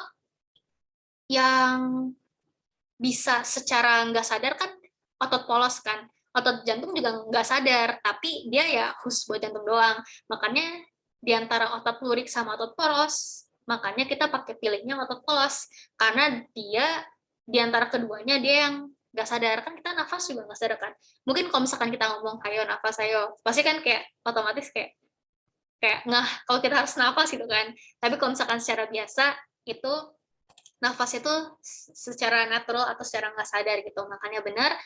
yang bisa secara nggak sadar kan otot polos kan, otot jantung juga nggak sadar, tapi dia ya khusus buat jantung doang. Makanya di antara otot lurik sama otot polos, makanya kita pakai pilihnya otot polos, karena dia di antara keduanya dia yang nggak sadar. Kan kita nafas juga nggak sadar kan. Mungkin kalau misalkan kita ngomong ayo nafas ayo, pasti kan kayak otomatis kayak kayak nggak kalau kita harus nafas gitu kan. Tapi kalau misalkan secara biasa itu nafas itu secara natural atau secara nggak sadar gitu. Makanya benar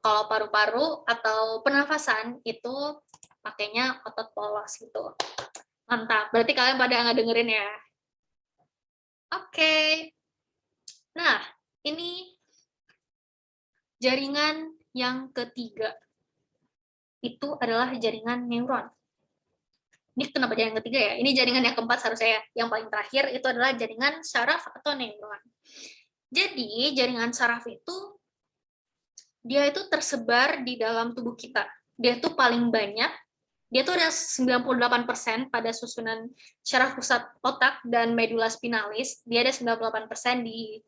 kalau paru-paru atau pernafasan itu pakainya otot polos gitu. Mantap. Berarti kalian pada nggak dengerin ya. Oke. Nah, ini jaringan yang ketiga. Itu adalah jaringan neuron. Ini kenapa jaringan ketiga ya? Ini jaringan yang keempat seharusnya ya. Yang paling terakhir itu adalah jaringan saraf atau neuron. Jadi, jaringan saraf itu dia itu tersebar di dalam tubuh kita. Dia itu paling banyak, dia itu ada 98% pada susunan syaraf pusat otak dan medula spinalis. Dia ada 98% di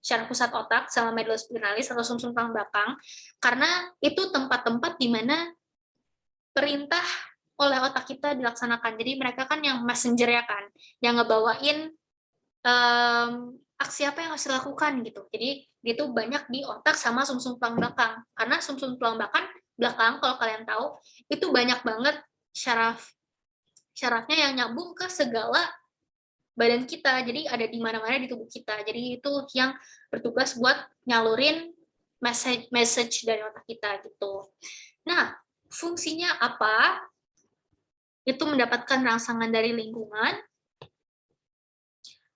syaraf pusat otak sama medula spinalis atau sumsum tulang belakang, karena itu tempat-tempat di mana perintah oleh otak kita dilaksanakan. Jadi mereka kan yang messenger ya kan, yang ngebawain aksi apa yang harus dilakukan gitu. Jadi dia tuh banyak di otak sama sumsum tulang belakang. Karena sumsum tulang belakang kalau kalian tahu itu banyak banget syarafnya yang nyambung ke segala badan kita. Jadi ada di mana-mana di tubuh kita. Jadi itu yang bertugas buat nyalurin message dari otak kita gitu. Nah, fungsinya apa? Itu mendapatkan rangsangan dari lingkungan.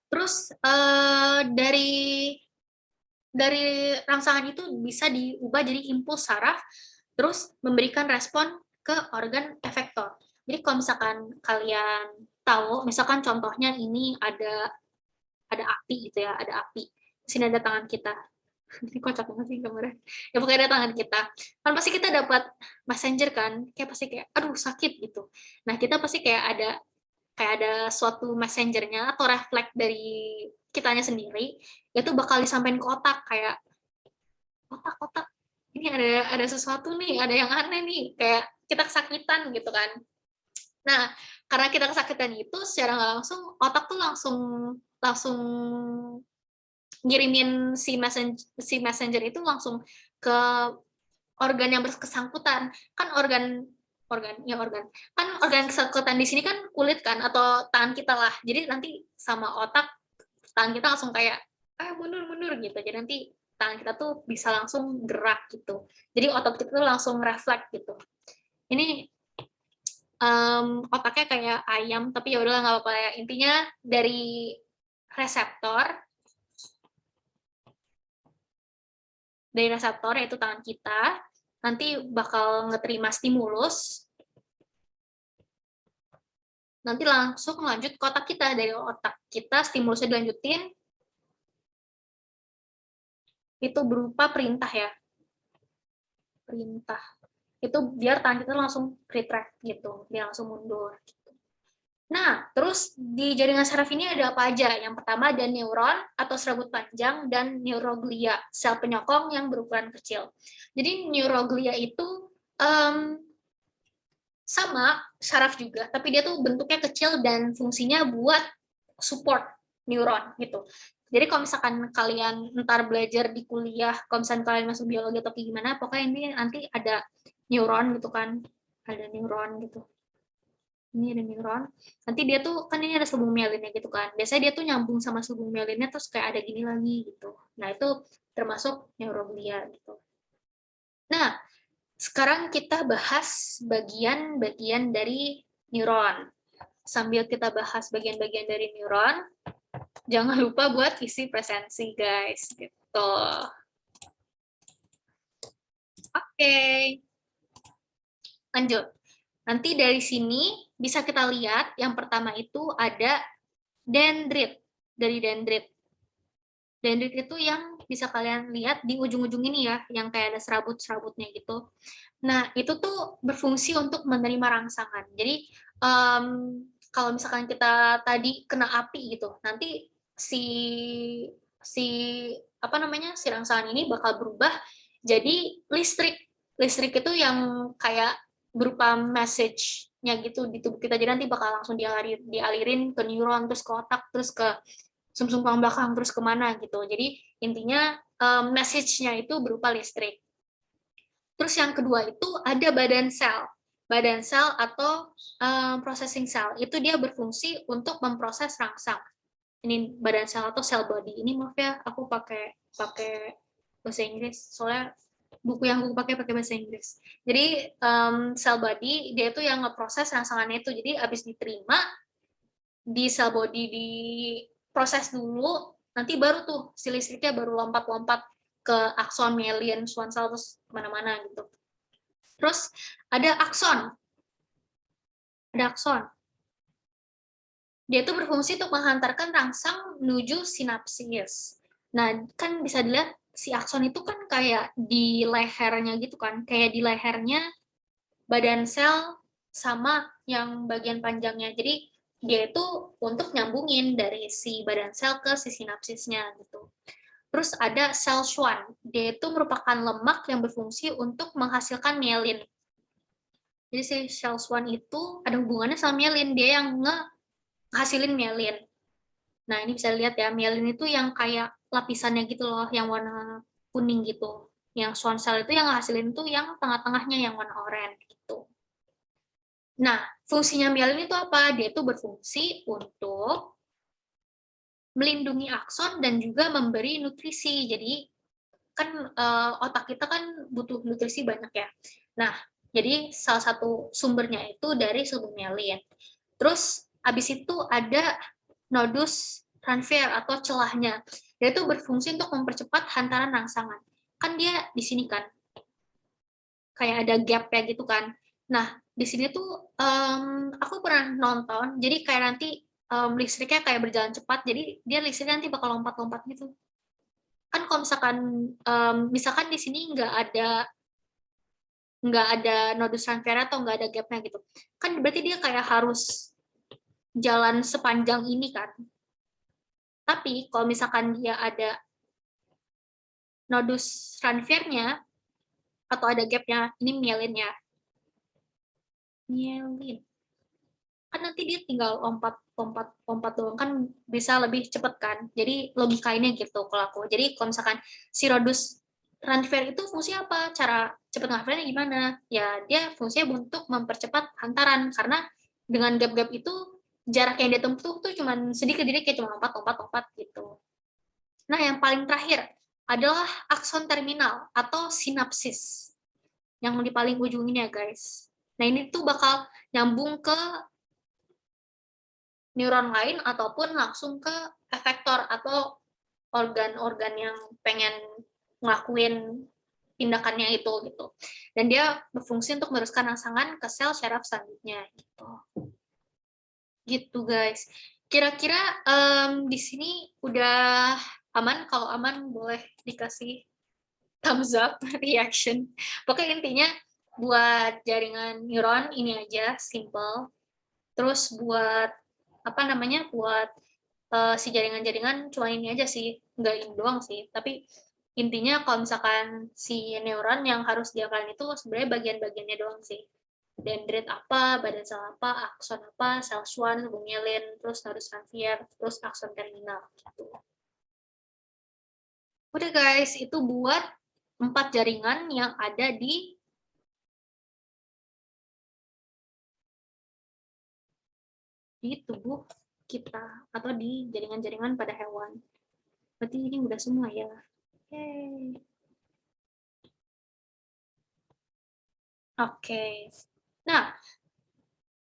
Terus dari rangsangan itu bisa diubah jadi impuls saraf, terus memberikan respon ke organ efektor. Jadi kalau misalkan kalian tahu, misalkan contohnya ini ada api gitu ya, ada api. Di sini ada tangan kita. Ini kocak banget sih gambarnya. Ya pokoknya ada tangan kita. Kan pasti kita dapat messenger kan, kayak pasti kayak aduh sakit gitu. Nah, kita pasti kayak ada suatu messengernya atau refleks dari kitanya sendiri, itu bakal disampaikan ke otak kayak otak ini ada sesuatu nih, ada yang aneh nih, kayak kita kesakitan gitu kan. Nah, karena kita kesakitan itu secara nggak langsung otak tuh langsung langsung ngirimin si messenger itu langsung ke organ yang bersangkutan. Kan organ kesangkutan di sini kan kulit kan, atau tangan kita lah. Jadi nanti sama otak, tangan kita langsung kayak mundur gitu. Jadi nanti tangan kita tuh bisa langsung gerak gitu. Jadi otot kita tuh langsung refleks gitu. Ini otaknya kayak ayam, tapi ya udahlah nggak apa-apa ya. Intinya dari reseptor yaitu tangan kita nanti bakal ngeterima stimulus, nanti langsung lanjut ke otak kita. Dari otak kita stimulusnya dilanjutin, itu berupa perintah ya, perintah itu biar tangan kita langsung retract gitu, dia langsung mundur gitu. Nah, terus di jaringan saraf ini ada apa aja? Yang pertama ada neuron atau serabut panjang dan neuroglia, sel penyokong yang berukuran kecil. Jadi neuroglia itu sama saraf juga, tapi dia tuh bentuknya kecil dan fungsinya buat support neuron gitu. Jadi kalau misalkan kalian ntar belajar di kuliah, kalau misalkan kalian masuk biologi atau gimana, pokoknya ini nanti ada neuron gitu kan, ada neuron gitu. Ini ada neuron, nanti dia tuh kan ini ada subung mielinnya gitu kan, biasanya dia tuh nyambung sama subung mielinnya terus kayak ada gini lagi gitu. Nah itu termasuk neuroglia gitu. Nah sekarang kita bahas bagian-bagian dari neuron. Sambil kita bahas bagian-bagian dari neuron, jangan lupa buat isi presensi guys gitu. Oke. Lanjut. Nanti dari sini bisa kita lihat yang pertama itu ada dendrit. Dari dendrit. Dendrit itu yang bisa kalian lihat di ujung-ujung ini ya, yang kayak ada serabut-serabutnya gitu. Nah, itu tuh berfungsi untuk menerima rangsangan. Jadi, kalau misalkan kita tadi kena api gitu, nanti si si apa namanya si rangsangan ini bakal berubah jadi listrik. Listrik itu yang kayak berupa message-nya gitu di tubuh kita. Jadi nanti bakal langsung dialirin ke neuron, terus ke otak, terus ke sumsum tulang belakang, terus kemana gitu. Jadi intinya message-nya itu berupa listrik. Terus yang kedua itu ada badan sel. Badan sel atau processing cell itu dia berfungsi untuk memproses rangsang. Ini badan sel atau cell body. Ini maaf ya, aku pakai bahasa Inggris soalnya buku yang aku pakai bahasa Inggris. Jadi cell body dia itu yang ngeproses rangsangannya itu. Jadi habis diterima di cell body diproses dulu, nanti baru tuh si listriknya baru lompat-lompat ke akson, myelin, Schwann cell, terus kemana-mana gitu. Terus ada akson. Ada akson. Dia itu berfungsi untuk menghantarkan rangsang menuju sinapsis. Nah, kan bisa dilihat si akson itu kan kayak di lehernya gitu kan, kayak di lehernya badan sel sama yang bagian panjangnya. Jadi dia itu untuk nyambungin dari si badan sel ke si sinapsisnya gitu. Terus ada sel Schwann. Dia itu merupakan lemak yang berfungsi untuk menghasilkan myelin. Jadi si sel Schwann itu ada hubungannya sama myelin. Dia yang ngehasilin myelin. Nah, ini bisa lihat ya, myelin itu yang kayak lapisannya gitu loh, yang warna kuning gitu. Yang Schwann cell itu yang ngehasilin tuh yang tengah-tengahnya yang warna oranye gitu. Nah, fungsinya myelin itu apa? Dia itu berfungsi untuk melindungi akson dan juga memberi nutrisi. Jadi kan otak kita kan butuh nutrisi banyak ya. Nah, jadi salah satu sumbernya itu dari subung myelin. Terus habis itu ada nodus transfer atau celahnya. Dia itu berfungsi untuk mempercepat hantaran rangsangan. Kan dia di sini kan, kayak ada gap ya gitu kan. Nah, di sini tuh aku pernah nonton, jadi kayak nanti listriknya kayak berjalan cepat, jadi dia listriknya nanti bakal lompat-lompat gitu. Kan kalau misalkan di sini nggak ada nodus transfer atau nggak ada gapnya gitu, kan berarti dia kayak harus jalan sepanjang ini kan. Tapi kalau misalkan dia ada nodus transfernya atau ada gapnya, ini myelinnya, myelin, kan nanti dia tinggal lompat lompat doang kan bisa lebih cepet kan. Jadi logikanya gitu kalau aku. Jadi kalau misalkan si Rodus run fair itu fungsinya apa? Cara cepet nge-fairnya gimana? Ya dia fungsinya untuk mempercepat hantaran karena dengan gap-gap itu jarak yang dia tempuh tuh cuman sedikit, jadi kayak cuma lompat gitu. Nah, yang paling terakhir adalah akson terminal atau sinapsis yang di paling ujungnya, guys. Nah, ini tuh bakal nyambung ke neuron lain ataupun langsung ke efektor atau organ-organ yang pengen ngelakuin tindakannya itu gitu. Dan dia berfungsi untuk meneruskan rangsangan ke sel syaraf selanjutnya gitu. Gitu guys. Kira-kira di sini udah aman? Kalau aman boleh dikasih thumbs up reaction. Pokoknya intinya buat jaringan neuron ini aja simple. Terus buat apa namanya? Buat si jaringan-jaringan cuma ini aja sih, nggak ini doang sih. Tapi intinya kalau misalkan si neuron yang harus diapalin itu sebenarnya bagian-bagiannya doang sih. Dendrit apa, badan sel apa, akson apa, sel Schwann, bungelin, terus harus transfer, terus akson terminal gitu. Udah guys, itu buat 4 jaringan yang ada di tubuh kita atau di jaringan-jaringan pada hewan. Berarti ini udah semua ya. Oke. Oke. Nah,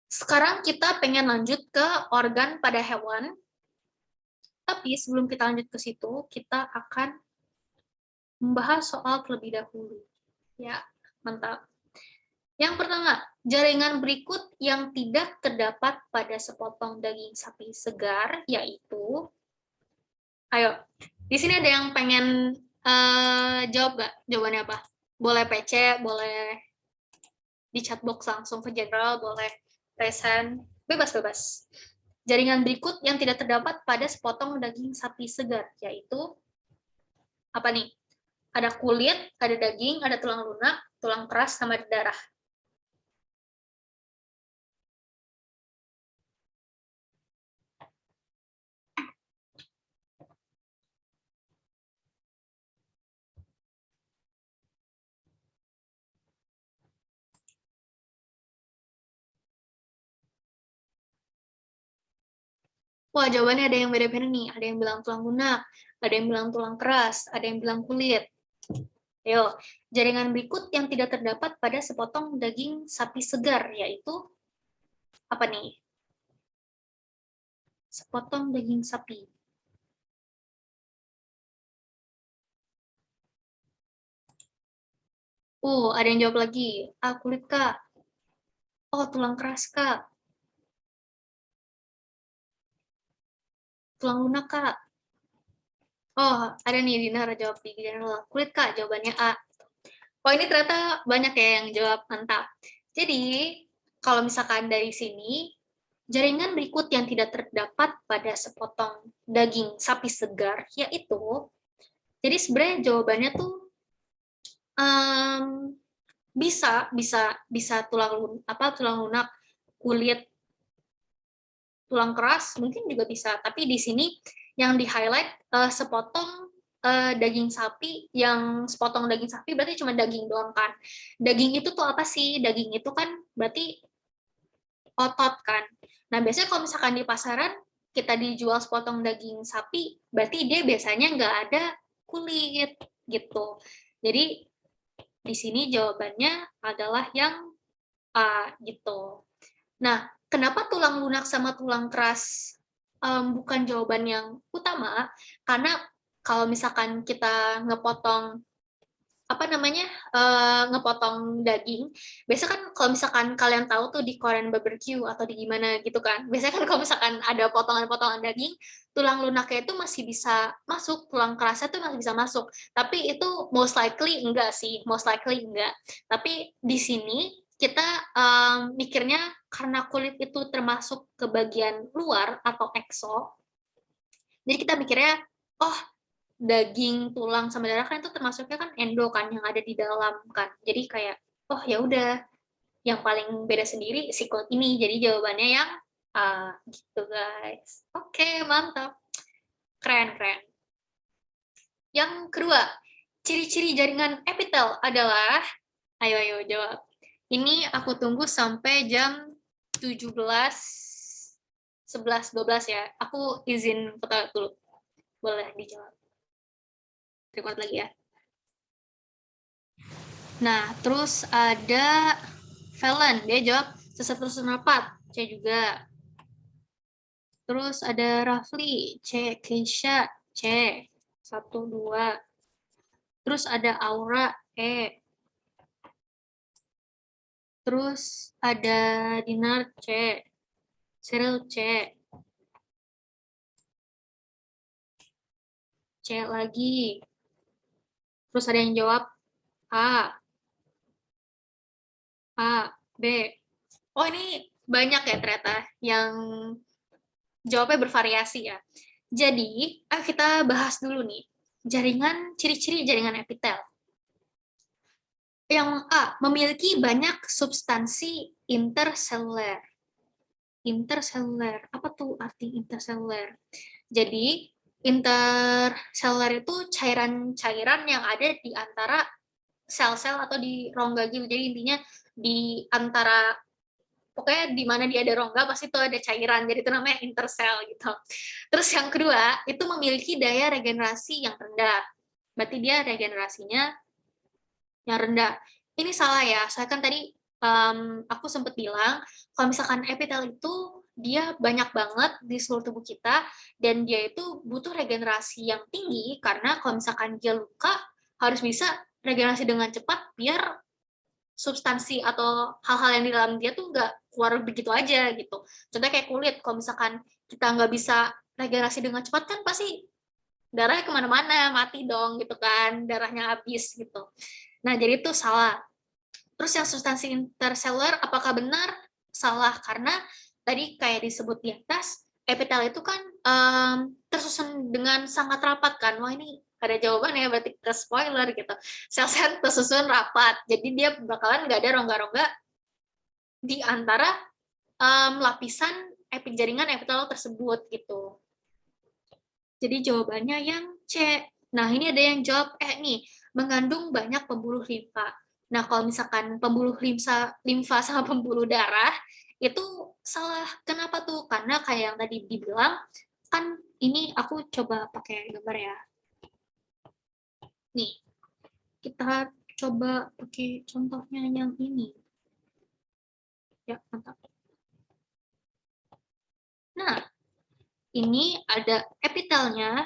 sekarang kita pengen lanjut ke organ pada hewan. Tapi sebelum kita lanjut ke situ, kita akan membahas soal terlebih dahulu. Ya, mantap. Yang pertama, jaringan berikut yang tidak terdapat pada sepotong daging sapi segar, yaitu, ayo, di sini ada yang pengen jawab nggak? Jawabannya apa? Boleh PC, boleh di chat box langsung ke general, boleh resen, bebas-bebas. Jaringan berikut yang tidak terdapat pada sepotong daging sapi segar, yaitu, apa nih? Ada kulit, ada daging, ada tulang lunak, tulang keras, sama darah. Wah, jawabannya ada yang beda-beda nih. Ada yang bilang tulang lunak, ada yang bilang tulang keras, ada yang bilang kulit. Ayo, jaringan berikut yang tidak terdapat pada sepotong daging sapi segar, yaitu apa nih? Sepotong daging sapi. Ada yang jawab lagi. Kulit, Kak. Oh, tulang keras, Kak. Tulang lunak, Kak. Oh, ada nih, Dina jawab di general. Kulit, Kak. Jawabannya A. Oh, ini ternyata banyak ya yang jawab mantap. Jadi, kalau misalkan dari sini, jaringan berikut yang tidak terdapat pada sepotong daging sapi segar, yaitu, jadi sebenarnya jawabannya tuh bisa tulang lunak, kulit, tulang keras, mungkin juga bisa. Tapi di sini yang di-highlight sepotong daging sapi, yang sepotong daging sapi berarti cuma daging doang kan. Daging itu tuh apa sih? Daging itu kan berarti otot kan. Nah, biasanya kalau misalkan di pasaran kita dijual sepotong daging sapi, berarti dia biasanya nggak ada kulit gitu. Jadi di sini jawabannya adalah yang A gitu. Nah, kenapa tulang lunak sama tulang keras bukan jawaban yang utama? Karena kalau misalkan kita ngepotong apa namanya ngepotong daging, biasanya kan kalau misalkan kalian tahu tuh di Korean barbecue atau di gimana gitu kan, biasanya kan kalau misalkan ada potongan-potongan daging, tulang lunaknya itu masih bisa masuk, tulang kerasnya tuh masih bisa masuk, tapi itu most likely enggak sih, most likely enggak. Tapi di sini kita mikirnya karena kulit itu termasuk ke bagian luar atau ekso, jadi kita mikirnya, oh daging, tulang sama darah kan itu termasuknya kan endo kan yang ada di dalam kan. Jadi kayak oh ya udah yang paling beda sendiri si kulit ini. Jadi jawabannya yang Gitu guys. Oke, mantap. Keren, keren. Yang kedua, ciri-ciri jaringan epitel adalah, ayo jawab. Ini aku tunggu sampai jam 17, 11, 12 ya. Aku izin foto dulu. Boleh dijawab. Record lagi ya. Nah, terus ada Valen, dia jawab sesuatu rapat, C juga. Terus ada Rafli, C. Keisha, C. 1, 2. Terus ada Aura, E. Terus ada Dinar, C. Cyril, C. C lagi. Terus ada yang jawab A. A, B. Oh, ini banyak ya ternyata yang jawabnya bervariasi ya. Jadi, kita bahas dulu nih. Ciri-ciri jaringan epitel. Yang A, memiliki banyak substansi interseluler. Interseluler, apa tuh arti interseluler? Jadi, interseluler itu cairan-cairan yang ada di antara sel-sel atau di rongga gitu. Jadi intinya di antara, pokoknya di mana dia ada rongga pasti itu ada cairan, jadi itu namanya intersel gitu. Terus yang kedua, itu memiliki daya regenerasi yang rendah. Berarti dia regenerasinya yang rendah. Ini salah ya, saya kan tadi aku sempat bilang, kalau misalkan epitel itu dia banyak banget di seluruh tubuh kita, dan dia itu butuh regenerasi yang tinggi, karena kalau misalkan dia luka, harus bisa regenerasi dengan cepat, biar substansi atau hal-hal yang di dalam dia tuh nggak keluar begitu aja gitu. Contohnya kayak kulit, kalau misalkan kita nggak bisa regenerasi dengan cepat, kan pasti darahnya kemana-mana, mati dong gitu kan, darahnya habis gitu. Nah, jadi itu salah. Terus yang substansi interseluler, apakah benar? Salah, karena tadi kayak disebut di atas, epitel itu kan tersusun dengan sangat rapat kan. Wah, ini ada jawaban ya, berarti ke spoiler gitu. Sel-sel tersusun rapat, jadi dia bakalan nggak ada rongga-rongga di antara lapisan jaringan epitel tersebut gitu. Jadi jawabannya yang C. Nah, ini ada yang jawab nih, mengandung banyak pembuluh limfa. Nah, kalau misalkan pembuluh limfa sama pembuluh darah, itu salah. Kenapa tuh? Karena kayak yang tadi dibilang, kan ini aku coba pakai gambar ya. Nih, kita coba pakai contohnya yang ini. Ya, mantap. Nah, ini ada epitelnya,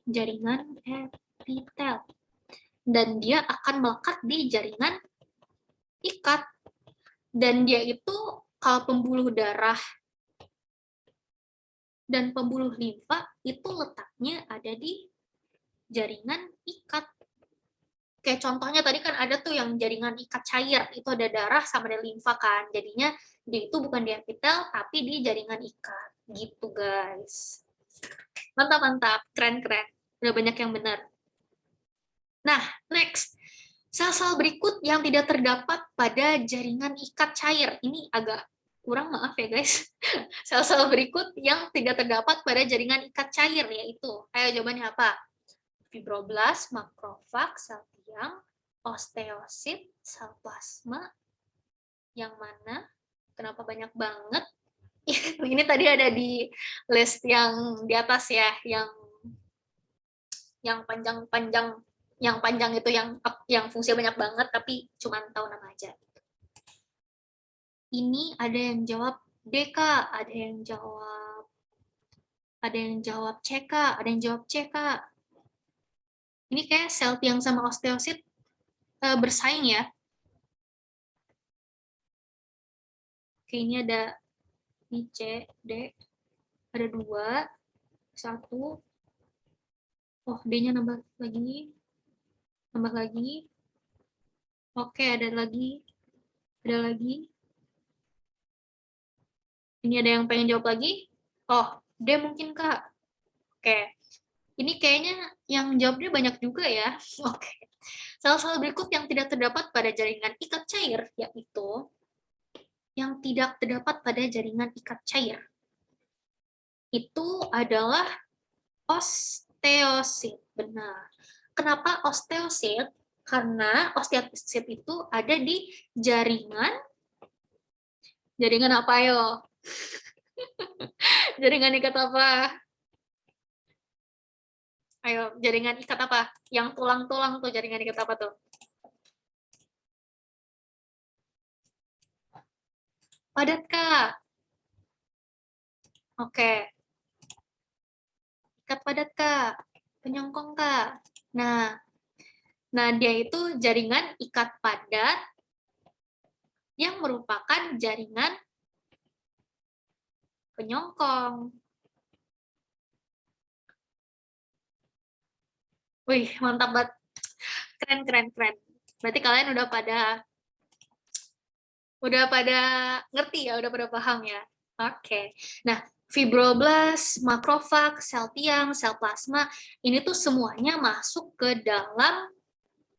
jaringan epitel. Dan dia akan melekat di jaringan ikat. Dan dia itu kalau pembuluh darah dan pembuluh limfa itu letaknya ada di jaringan ikat. Kayak contohnya tadi kan ada tuh yang jaringan ikat cair, itu ada darah sama ada limfa kan. Jadinya dia itu bukan di epitel tapi di jaringan ikat. Gitu guys. Mantap-mantap, keren-keren. Udah banyak yang benar. Nah, next. Sel-sel berikut yang tidak terdapat pada jaringan ikat cair. Ini agak kurang, maaf ya guys. Sel-sel berikut yang tidak terdapat pada jaringan ikat cair, yaitu, ayo jawabannya apa? Fibroblast, makrofag, sel tiang, osteosit, sel plasma, yang mana? Kenapa banyak banget? Ini tadi ada di list yang di atas ya, yang panjang-panjang, yang panjang itu yang fungsi banyak banget tapi cuma tahu nama aja. Ini ada yang jawab DK, ada yang jawab CK, ada yang jawab CK. Ini kayak sel tiang sama osteosit bersaing ya. Oke, ini ada ini C, D, ada 2, 1. Oh, D-nya nambah lagi. Oke, ada lagi. Ini ada yang pengen jawab lagi? Oh, D mungkin, Kak. Oke. Ini kayaknya yang jawabnya banyak juga ya. Oke. Sel-sel berikut yang tidak terdapat pada jaringan ikat cair, yaitu yang tidak terdapat pada jaringan ikat cair. itu adalah osteosit. Benar. Kenapa osteosit? Karena osteosit itu ada di jaringan apa yo? Jaringan ikat apa? Ayo, jaringan ikat apa? Yang tulang-tulang tuh jaringan ikat apa tuh? Padat, Kak. Oke. Ikat padat, Kak. Penyongkong, Kak. Nah, dia itu jaringan ikat padat yang merupakan jaringan penyongkong. Wih, mantap banget. Keren, keren, keren. Berarti kalian udah pada ngerti ya, udah pada paham ya. Oke. Nah, fibroblast, makrofag, sel tiang, sel plasma, ini tuh semuanya masuk ke dalam,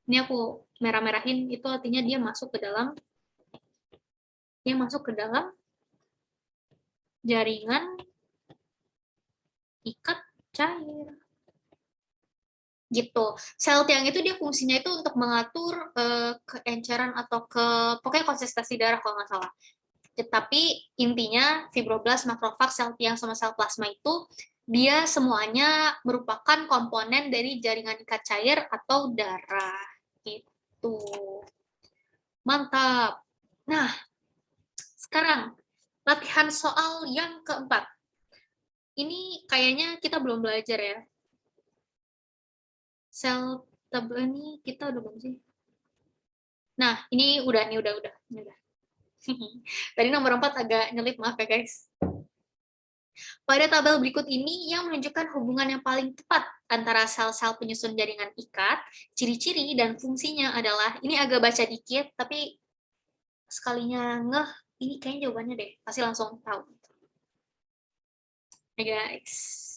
ini aku merah-merahin, itu artinya dia masuk ke dalam jaringan ikat cair. Gitu. Sel tiang itu dia fungsinya itu untuk mengatur keenceran atau pokoknya konsistensi darah kalau nggak salah. Tetapi intinya fibroblast, makrofag, sel tiang sama sel plasma itu dia semuanya merupakan komponen dari jaringan ikat cair atau darah. Gitu. Mantap. Nah, sekarang latihan soal yang keempat. Ini kayaknya kita belum belajar ya. Sel tabel ini kita udah belum sih? Nah, ini udah. Ini udah. Tadi nomor 4 agak nyelip, maaf ya guys. Pada tabel berikut ini yang menunjukkan hubungan yang paling tepat antara sel-sel penyusun jaringan ikat, ciri-ciri dan fungsinya adalah, ini agak baca dikit, tapi sekalinya ngeh, ini kayaknya jawabannya deh, pasti langsung tahu. Ya guys.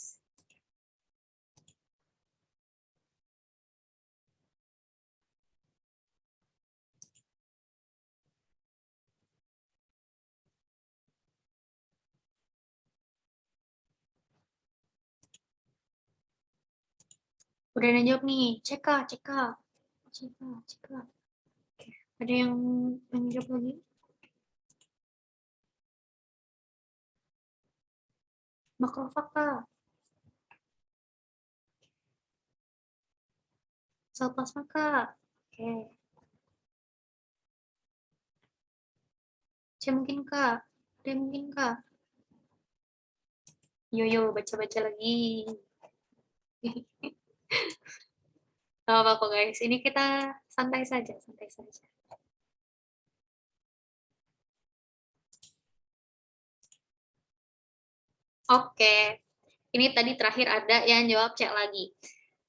Udah ada yang jawab nih, cek. Oke. Ada yang jawab lagi? Makrofag, Kak. Sel plasma, Kak. Oke. C mungkin, Kak. D mungkin, Kak. Yo, baca-baca lagi. Gak apa-apa guys, ini kita santai saja. Oke, ini tadi terakhir ada yang jawab C lagi.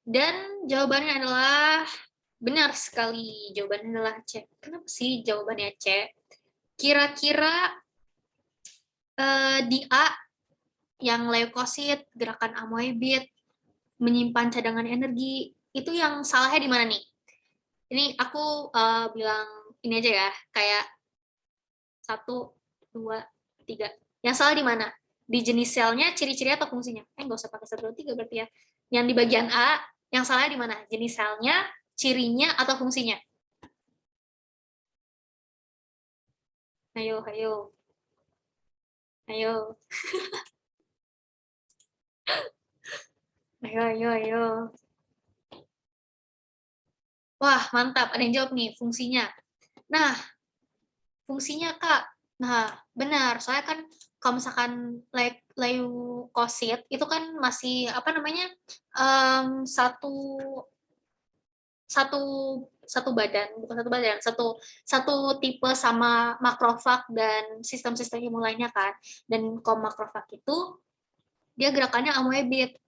Dan jawabannya adalah benar sekali. Jawabannya adalah C. Kenapa sih jawabannya C? Kira-kira di A, yang leukosit, gerakan amoebid, menyimpan cadangan energi, itu yang salahnya di mana nih? Ini aku bilang ini aja ya, kayak 1, 2, 3. Yang salah di mana? Di jenis selnya, ciri-ciri atau fungsinya? Nggak usah pakai 1, 2, 3 berarti ya. Yang di bagian A, yang salah di mana? Jenis selnya, cirinya, atau fungsinya? Ayo. Ayo. Wah, mantap. Ada yang jawab nih, fungsinya. Nah, fungsinya, Kak. Nah, benar. Soalnya kan kalau misalkan leukosit itu kan masih apa namanya? Satu satu satu badan, bukan satu badan, satu tipe sama makrofag dan sistem-sistem imun lainnya kan. Dan kalau makrofag itu dia gerakannya amoebid.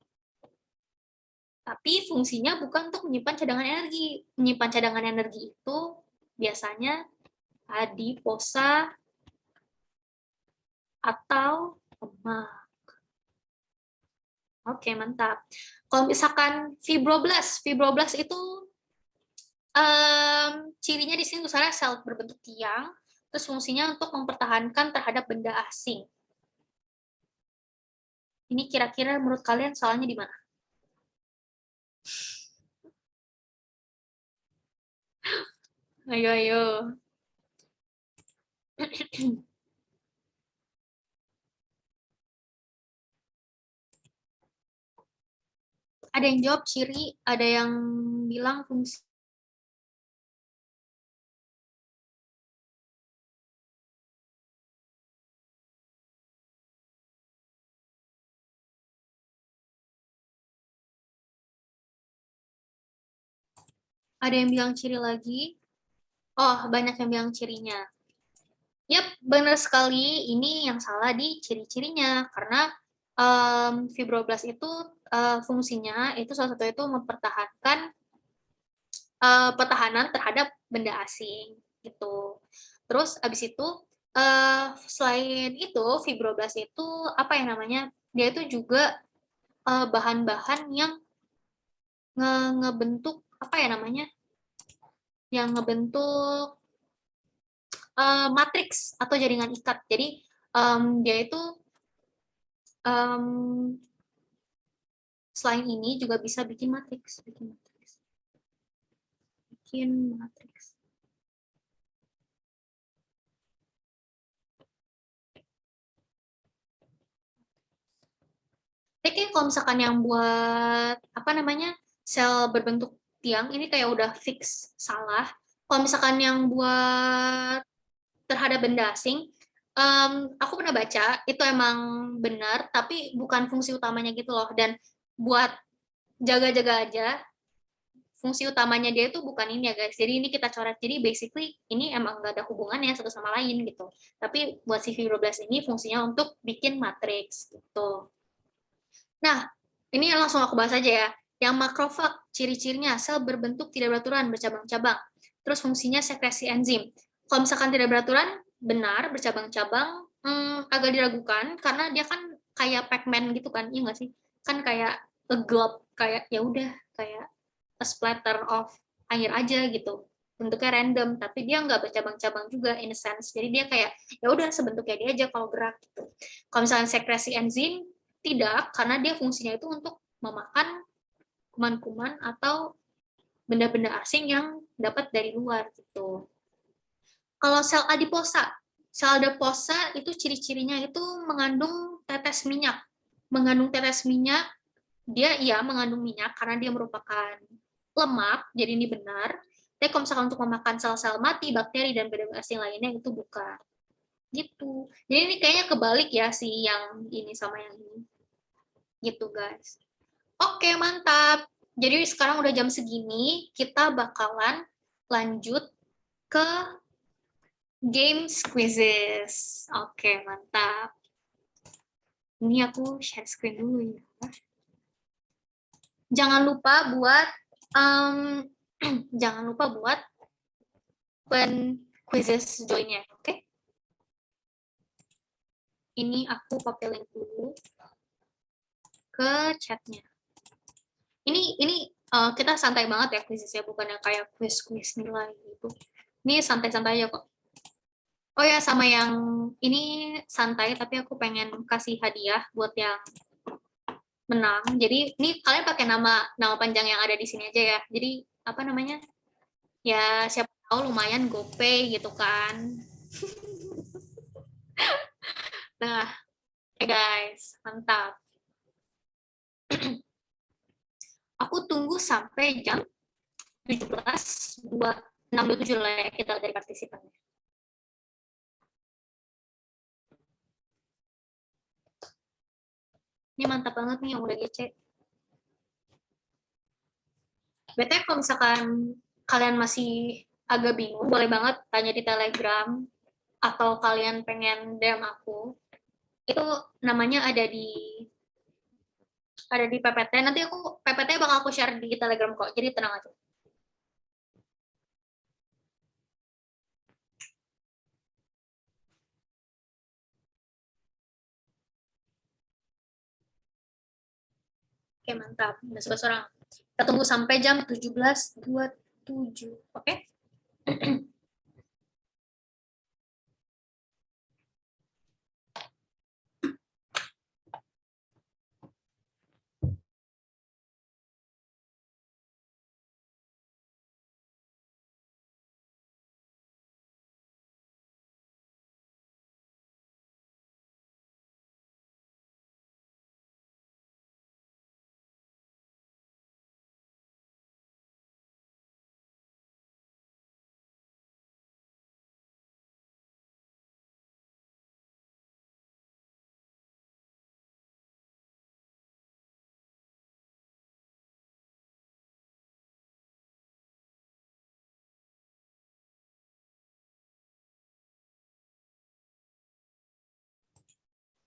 Tapi fungsinya bukan untuk menyimpan cadangan energi. Menyimpan cadangan energi itu biasanya adiposa atau lemak. Oke, mantap. Kalau misalkan fibroblast itu cirinya di sini misalnya sel berbentuk tiang, terus fungsinya untuk mempertahankan terhadap benda asing. Ini kira-kira menurut kalian salahnya di mana? Ayo, ayo. Ada yang jawab ciri, ada yang bilang fungsi. Ada yang bilang ciri lagi. Oh, banyak yang bilang cirinya. Yap, benar sekali. Ini yang salah di ciri-cirinya. Karena fibroblast itu fungsinya itu salah satu itu mempertahankan pertahanan terhadap benda asing gitu. Terus abis itu selain itu fibroblast itu apa yang namanya? Dia itu juga bahan-bahan yang ngebentuk apa ya namanya? Yang ngebentuk matriks atau jaringan ikat. Jadi dia itu um, selain ini juga bisa bikin matriks, bikin matriks. Tapi kalau misalkan yang buat apa namanya sel berbentuk tiang ini kayak udah fix salah. Kalau misalkan yang buat terhadap benda asing, aku pernah baca itu emang benar, tapi bukan fungsi utamanya gitu loh. Dan buat jaga-jaga aja, fungsi utamanya dia itu bukan ini ya guys. Jadi ini kita coret. Jadi basically ini emang nggak ada hubungannya satu sama lain gitu. Tapi buat si fibroblast ini fungsinya untuk bikin matriks gitu. Nah, ini langsung aku bahas aja ya. Yang makrofag, ciri-cirinya sel berbentuk tidak beraturan, bercabang-cabang. Terus fungsinya sekresi enzim. Kalau misalkan tidak beraturan, benar, bercabang-cabang, agak diragukan karena dia kan kayak Pac-Man gitu kan, iya nggak sih? Kan kayak a glob, kayak ya udah kayak a splatter of air aja gitu. Bentuknya random, tapi dia nggak bercabang-cabang juga in a sense. Jadi dia kayak ya udah sebentuknya dia aja kalau gerak gitu. Kalau misalnya sekresi enzim, tidak, karena dia fungsinya itu untuk memakan kuman-kuman atau benda-benda asing yang dapat dari luar gitu. Kalau sel adiposa itu ciri-cirinya itu mengandung tetes minyak. Mengandung tetes minyak, dia iya mengandung minyak karena dia merupakan lemak, jadi ini benar. Tapi kalau misalkan untuk memakan sel-sel mati, bakteri, dan benda asing lainnya itu bukan. Gitu. Jadi ini kayaknya kebalik ya si yang ini sama yang ini. Gitu guys. Oke, mantap. Jadi sekarang udah jam segini, kita bakalan lanjut ke games quizzes. Oke, mantap. Ini aku share screen dulu ya. Jangan lupa buat um, jangan lupa buat open quizzes joinnya, oke? Ini aku copy link dulu ke chatnya. Ini kita santai banget ya quizesnya, bukannya kayak quiz-quiz nilai gitu. Ini santai-santai aja kok. Oh ya, sama yang ini santai, tapi aku pengen kasih hadiah buat yang menang. Jadi ini kalian pakai nama nama panjang yang ada di sini aja ya. Jadi apa namanya? Ya siapa tahu lumayan GoPay gitu kan. Nah, ya guys, mantap. Aku tunggu sampai jam 17 buat 6:27 lah ya kita dari partisipannya. Ini mantap banget nih yang udah GC. BTW kalau misalkan kalian masih agak bingung, boleh banget tanya di Telegram atau kalian pengen DM aku. Itu namanya ada di PPT. Nanti aku PPT bakal aku share di Telegram kok. Jadi tenang aja. Oke, mantap. Udah 11 orang. Kita tunggu sampai jam 17.27. Oke?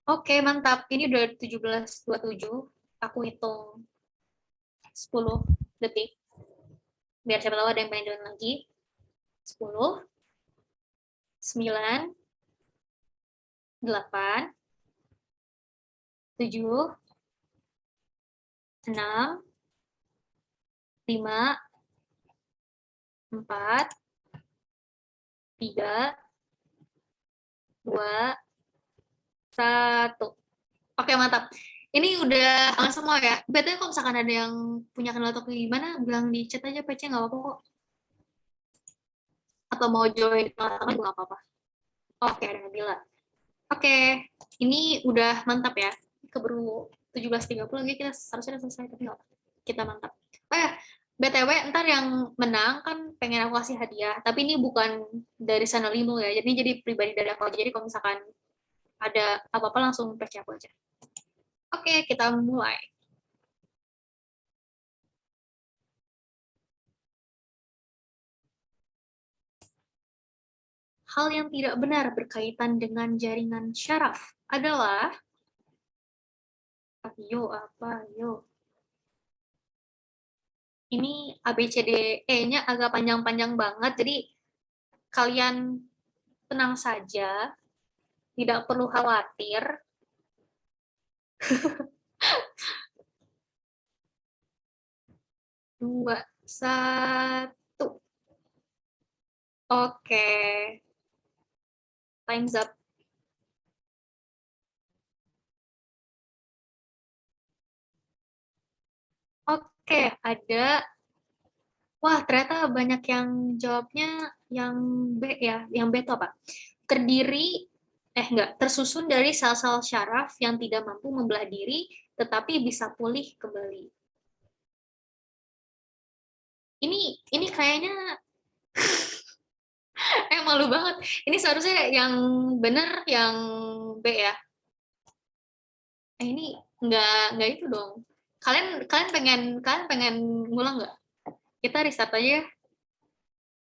Oke, mantap. Ini udah 17.27. Aku hitung 10 detik. Biar siapa tahu ada yang pengen join lagi. 10, 9, 8, 7, 6, 5, 4, 3, 2, 1. Oke, mantap. Ini udah aman semua ya. Betulnya kalau misalkan ada yang punya kendala atau gimana, bilang di chat aja PC, nggak apa-apa kok. Atau mau join tengah-tengah juga nggak apa-apa. Oke, ada Nabila. Oke, ini udah mantap ya. Keburu 17.30 lagi kita harusnya udah selesai, tapi nggak apa. Kita mantap. Oh ya, BTW ntar yang menang kan pengen aku kasih hadiah, tapi ini bukan dari Sanalimu ya, jadi pribadi dari aku aja. Jadi kalau misalkan ada apa-apa langsung percaya aku aja. Oke, kita mulai. Hal yang tidak benar berkaitan dengan jaringan syaraf adalah yo. Ini ABCDE-nya agak panjang-panjang banget, jadi kalian tenang saja, tidak perlu khawatir. Dua, satu. Oke, time's up. Oke, ada. Wah, ternyata banyak yang jawabnya yang B ya. Yang B itu apa? Terdiri, tersusun dari sel-sel syaraf yang tidak mampu membelah diri, tetapi bisa pulih kembali. Ini kayaknya malu banget. Ini seharusnya yang benar yang B ya. Ini nggak itu dong. Kalian kalian pengen ngulang nggak? Kita restart aja ya.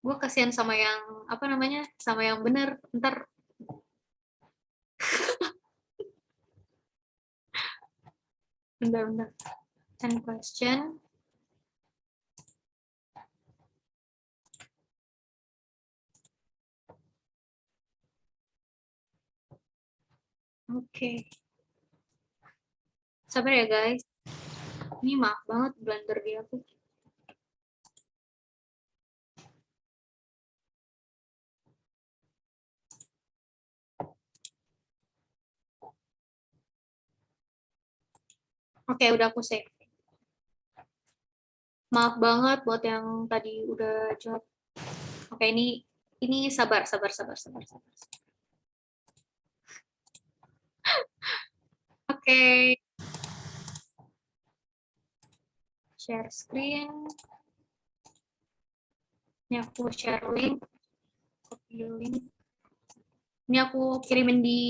Gue kasihan sama yang apa namanya, sama yang benar. Ntar bentar. 10 question. Oke. Sabar ya guys. Ini maaf banget blunder di aku. Oke, udah aku save. Maaf banget buat yang tadi udah jawab. Oke, ini sabar. Oke, share screen. Ini aku share link, copy link. Ini aku kirimin di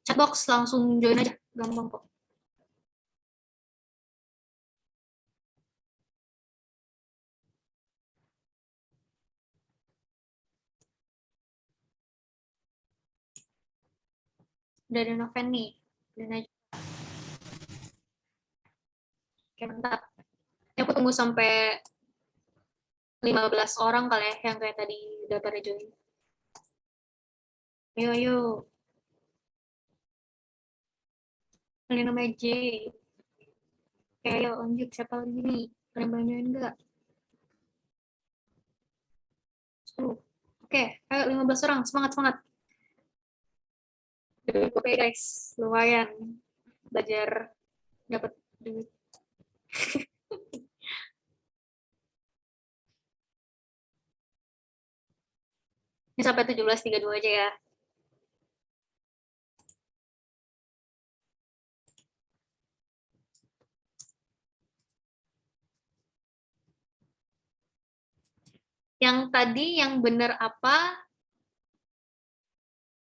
chatbox, langsung join aja, gampang kok. Dari Noven nih, dan aja. Oke, mantap. Ini aku tunggu sampai 15 orang kali ya, yang kayak tadi udah pada join. Ayo. Ini namanya J. Oke, ayo lanjut. Siapa lagi nih? Kalian banyain enggak? 10. Oke, ayo 15 orang. Semangat. Oke guys, lumayan belajar dapat duit. Ini sampai 17.32 aja ya. Yang tadi yang bener apa?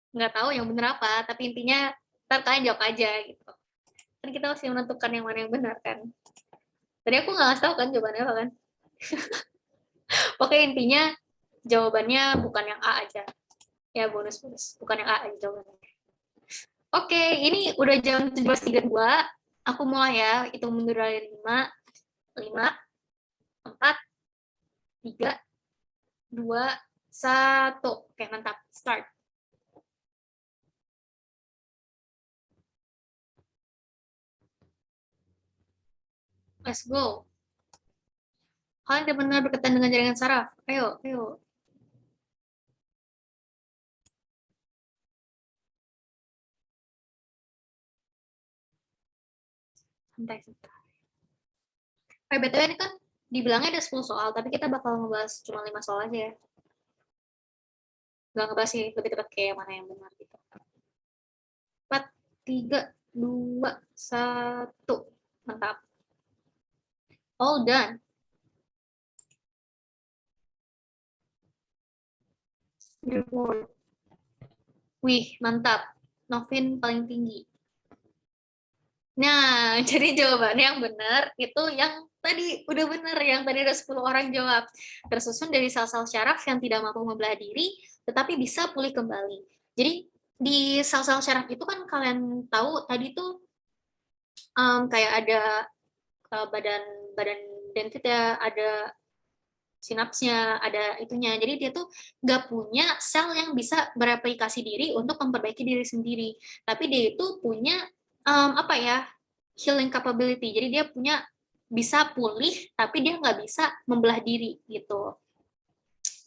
Nggak tahu yang bener apa, tapi intinya ntar kalian jawab aja gitu. Kan kita masih menentukan yang mana yang benar kan. Tadi aku nggak ngasih tahu kan jawabannya apa kan. Pokoknya intinya jawabannya bukan yang A aja. Ya bonus. Bukan yang A aja jawabannya. Oke, ini udah jam 17.32. Aku mulai ya, hitung mundur dari 5, 5, 4, 3, 2, 1. Oke, mantap. Start. Let's go. Kalian benar-benar berkaitan dengan jaringan saraf. Ayo, ayo. Santai, santai. BTW ini kan dibilangnya ada 10 soal, tapi kita bakal ngebahas cuma 5 soal aja ya. Gak ngebahas sih lebih tepat kayak mana yang benar gitu. 4, 3, 2, 1. Mantap. All done. Beautiful. Wih, mantap. Novin paling tinggi. Nah, jadi jawabannya yang benar itu yang tadi udah benar, yang tadi ada 10 orang jawab. Tersusun dari sel-sel syaraf yang tidak mampu membelah diri, tetapi bisa pulih kembali. Jadi di sel-sel syaraf itu kan kalian tahu tadi tuh kayak ada badan badan dendrit ya, ada sinapsnya, ada itunya. Jadi dia tuh nggak punya sel yang bisa bereplikasi diri untuk memperbaiki diri sendiri. Tapi dia itu punya apa ya, healing capability. Jadi dia punya bisa pulih, tapi dia nggak bisa membelah diri gitu.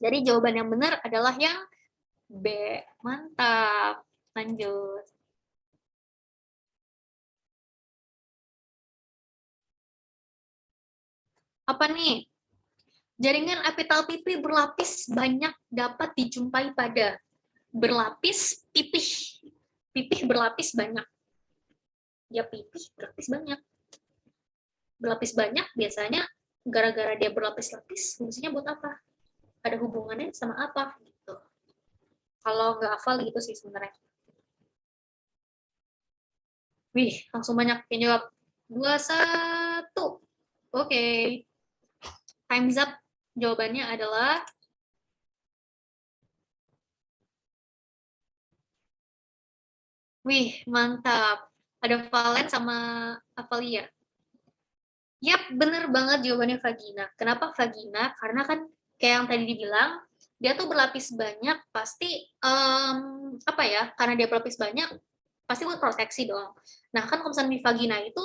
Jadi jawaban yang benar adalah yang B. Mantap. Lanjut. Apa nih? Jaringan epitel pipi berlapis banyak dapat dijumpai pada berlapis pipih. Pipih berlapis banyak. Ya pipih berlapis banyak. Berlapis banyak biasanya gara-gara dia berlapis-lapis, fungsinya buat apa? Ada hubungannya sama apa? Gitu. Kalau nggak hafal gitu sih sebenarnya. Wih, langsung banyak yang jawab. 2, 1. Oke. Time's up. Jawabannya adalah wih, mantap. Ada Valen sama Avalia. Yap, bener banget jawabannya vagina. Kenapa vagina? Karena kan kayak yang tadi dibilang, dia tuh berlapis banyak, pasti apa ya? Karena dia berlapis banyak, pasti buat proteksi dong. Nah kan kalau misalnya di vagina itu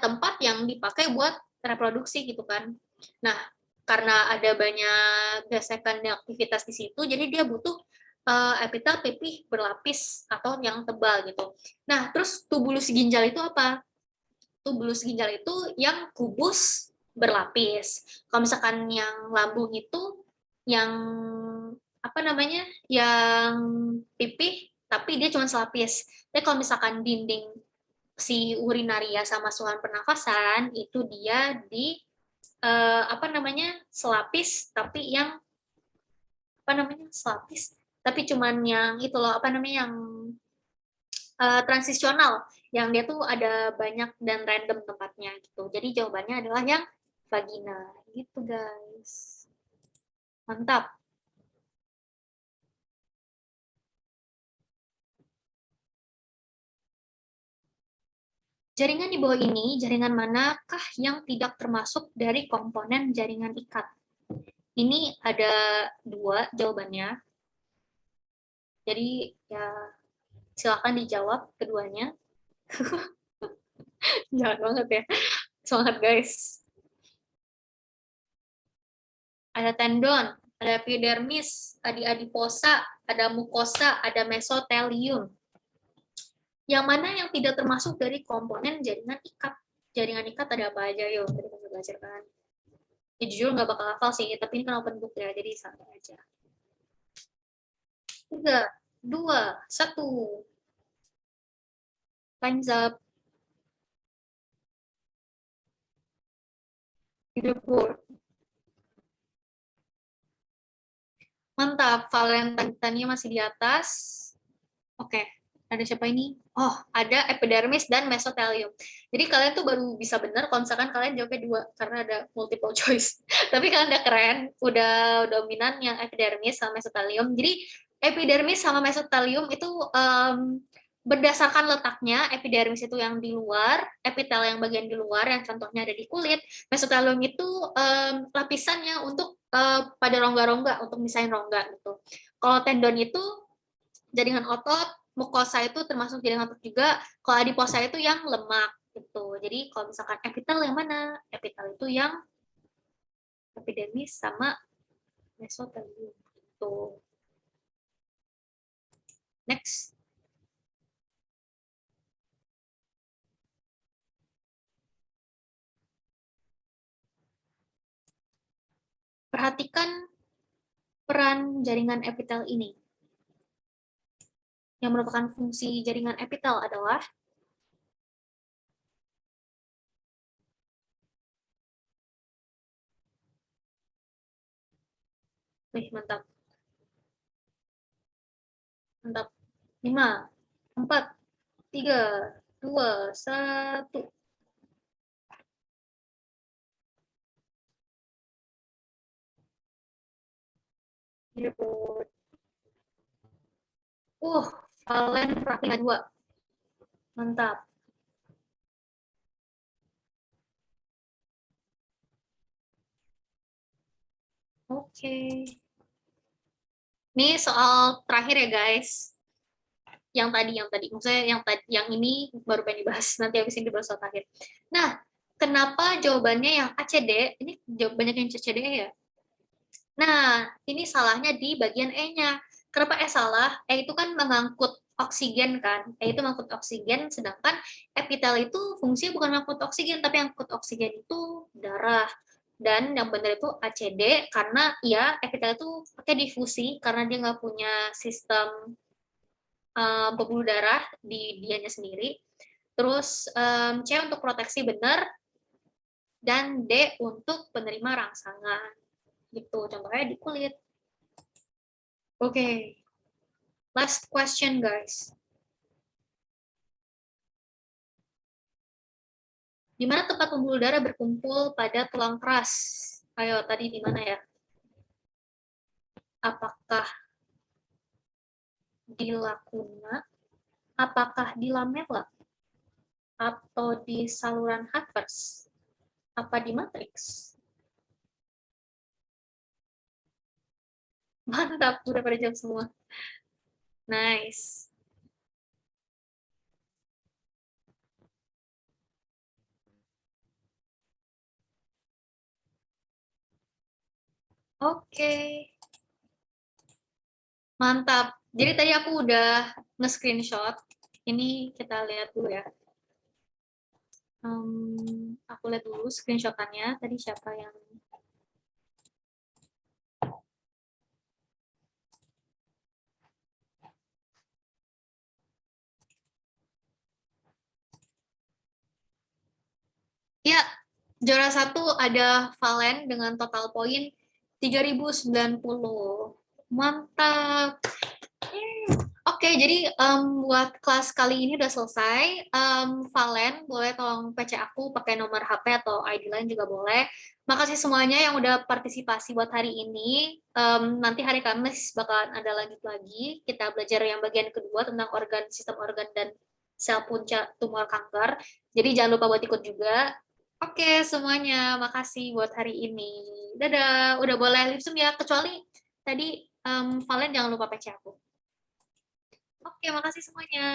tempat yang dipakai buat reproduksi gitu kan. Nah karena ada banyak gesekan dan aktivitas di situ, jadi dia butuh epitel pipih berlapis atau yang tebal gitu. Nah terus tubulus ginjal itu apa? Tubulus ginjal itu yang kubus berlapis. Kalau misalkan yang lambung itu yang apa namanya? Yang pipih tapi dia cuma selapis. Tapi kalau misalkan dinding si urinaria sama saluran pernafasan itu dia di apa namanya? Selapis tapi yang apa namanya? Selapis tapi cuman yang itu loh apa namanya yang transisional yang dia tuh ada banyak dan random tempatnya gitu. Jadi jawabannya adalah yang vagina gitu guys. Mantap. Jaringan di bawah ini, jaringan manakah yang tidak termasuk dari komponen jaringan ikat? Ini ada dua jawabannya. Jadi ya silakan dijawab keduanya. Jangan banget ya. Semangat guys. Ada tendon, ada epidermis, ada adiposa, ada mukosa, ada mesotelium. Yang mana yang tidak termasuk dari komponen jaringan ikat? Jaringan ikat ada apa aja? Yuk, tadi kita belajar kan. Ya, jujur nggak bakal hafal sih, tapi ini kan open book ya, jadi santai aja. 3, 2, 1. Time's up. Beautiful. Mantap, Valentine masih di atas. Oke, ada siapa ini? Oh, ada epidermis dan mesotelium. Jadi kalian tuh baru bisa benar kalau misalkan kalian jawabnya 2 karena ada multiple choice. Tapi kalian udah keren, udah dominan yang epidermis sama mesotelium. Jadi epidermis sama mesotelium itu berdasarkan letaknya, epidermis itu yang di luar, epitel yang bagian di luar, yang contohnya ada di kulit, mesotelium itu lapisannya untuk pada rongga-rongga, untuk misahin rongga gitu. Kalau tendon itu jaringan otot, mukosa itu termasuk jaringan otot juga, kalau adiposa itu yang lemak gitu. Jadi kalau misalkan epitel yang mana? Epitel itu yang epidermis sama mesotelium gitu. Next. Perhatikan peran jaringan epitel ini. Yang merupakan fungsi jaringan epitel adalah mantap. Mantap. 5, 4, 3, 2, 1. Valen Praktika 2. Mantap. Oke. Ini soal terakhir ya, guys. Yang tadi. Maksudnya yang ini baru pengen dibahas. Nanti habis ini dibahas soal terakhir. Nah, kenapa jawabannya yang ACD? Ini banyak yang CCD ya? Nah, ini salahnya di bagian E-nya. Kenapa E salah? E itu kan mengangkut oksigen kan. E itu mengangkut oksigen, sedangkan epitel itu fungsinya bukan mengangkut oksigen, tapi yang angkut oksigen itu darah. Dan yang benar itu ACD, karena ya epitel itu pakai difusi, karena dia nggak punya sistem pembuluh darah di dianya sendiri. Terus C untuk proteksi benar, dan D untuk penerima rangsangan. Gitu, contohnya di kulit. Oke. Last question, guys. Di mana tempat pembuluh darah berkumpul pada tulang keras? Ayo, tadi di mana ya? Apakah di lakuna? Apakah di lamella? Atau di saluran Harvers? Apa di matriks? Mantap, udah pada jawab semua. Nice. Oke. Mantap. Jadi tadi aku udah nge-screenshot. Ini kita lihat dulu ya. Aku lihat dulu screenshotannya. Tadi siapa yang... Ya, juara 1 ada Valen dengan total poin 3090. Mantap. Oke, jadi buat kelas kali ini udah selesai. Valen, boleh tolong PC aku pakai nomor HP atau ID lain juga boleh. Makasih semuanya yang udah partisipasi buat hari ini. Nanti hari Kamis bakalan ada lanjut lagi. Kita belajar yang bagian kedua tentang organ, sistem organ, dan sel punca tumor kanker. Jadi jangan lupa buat ikut juga. Oke, semuanya. Makasih buat hari ini. Dadah. Udah boleh live Zoom ya. Kecuali tadi Valen jangan lupa PC aku. Oke, makasih semuanya.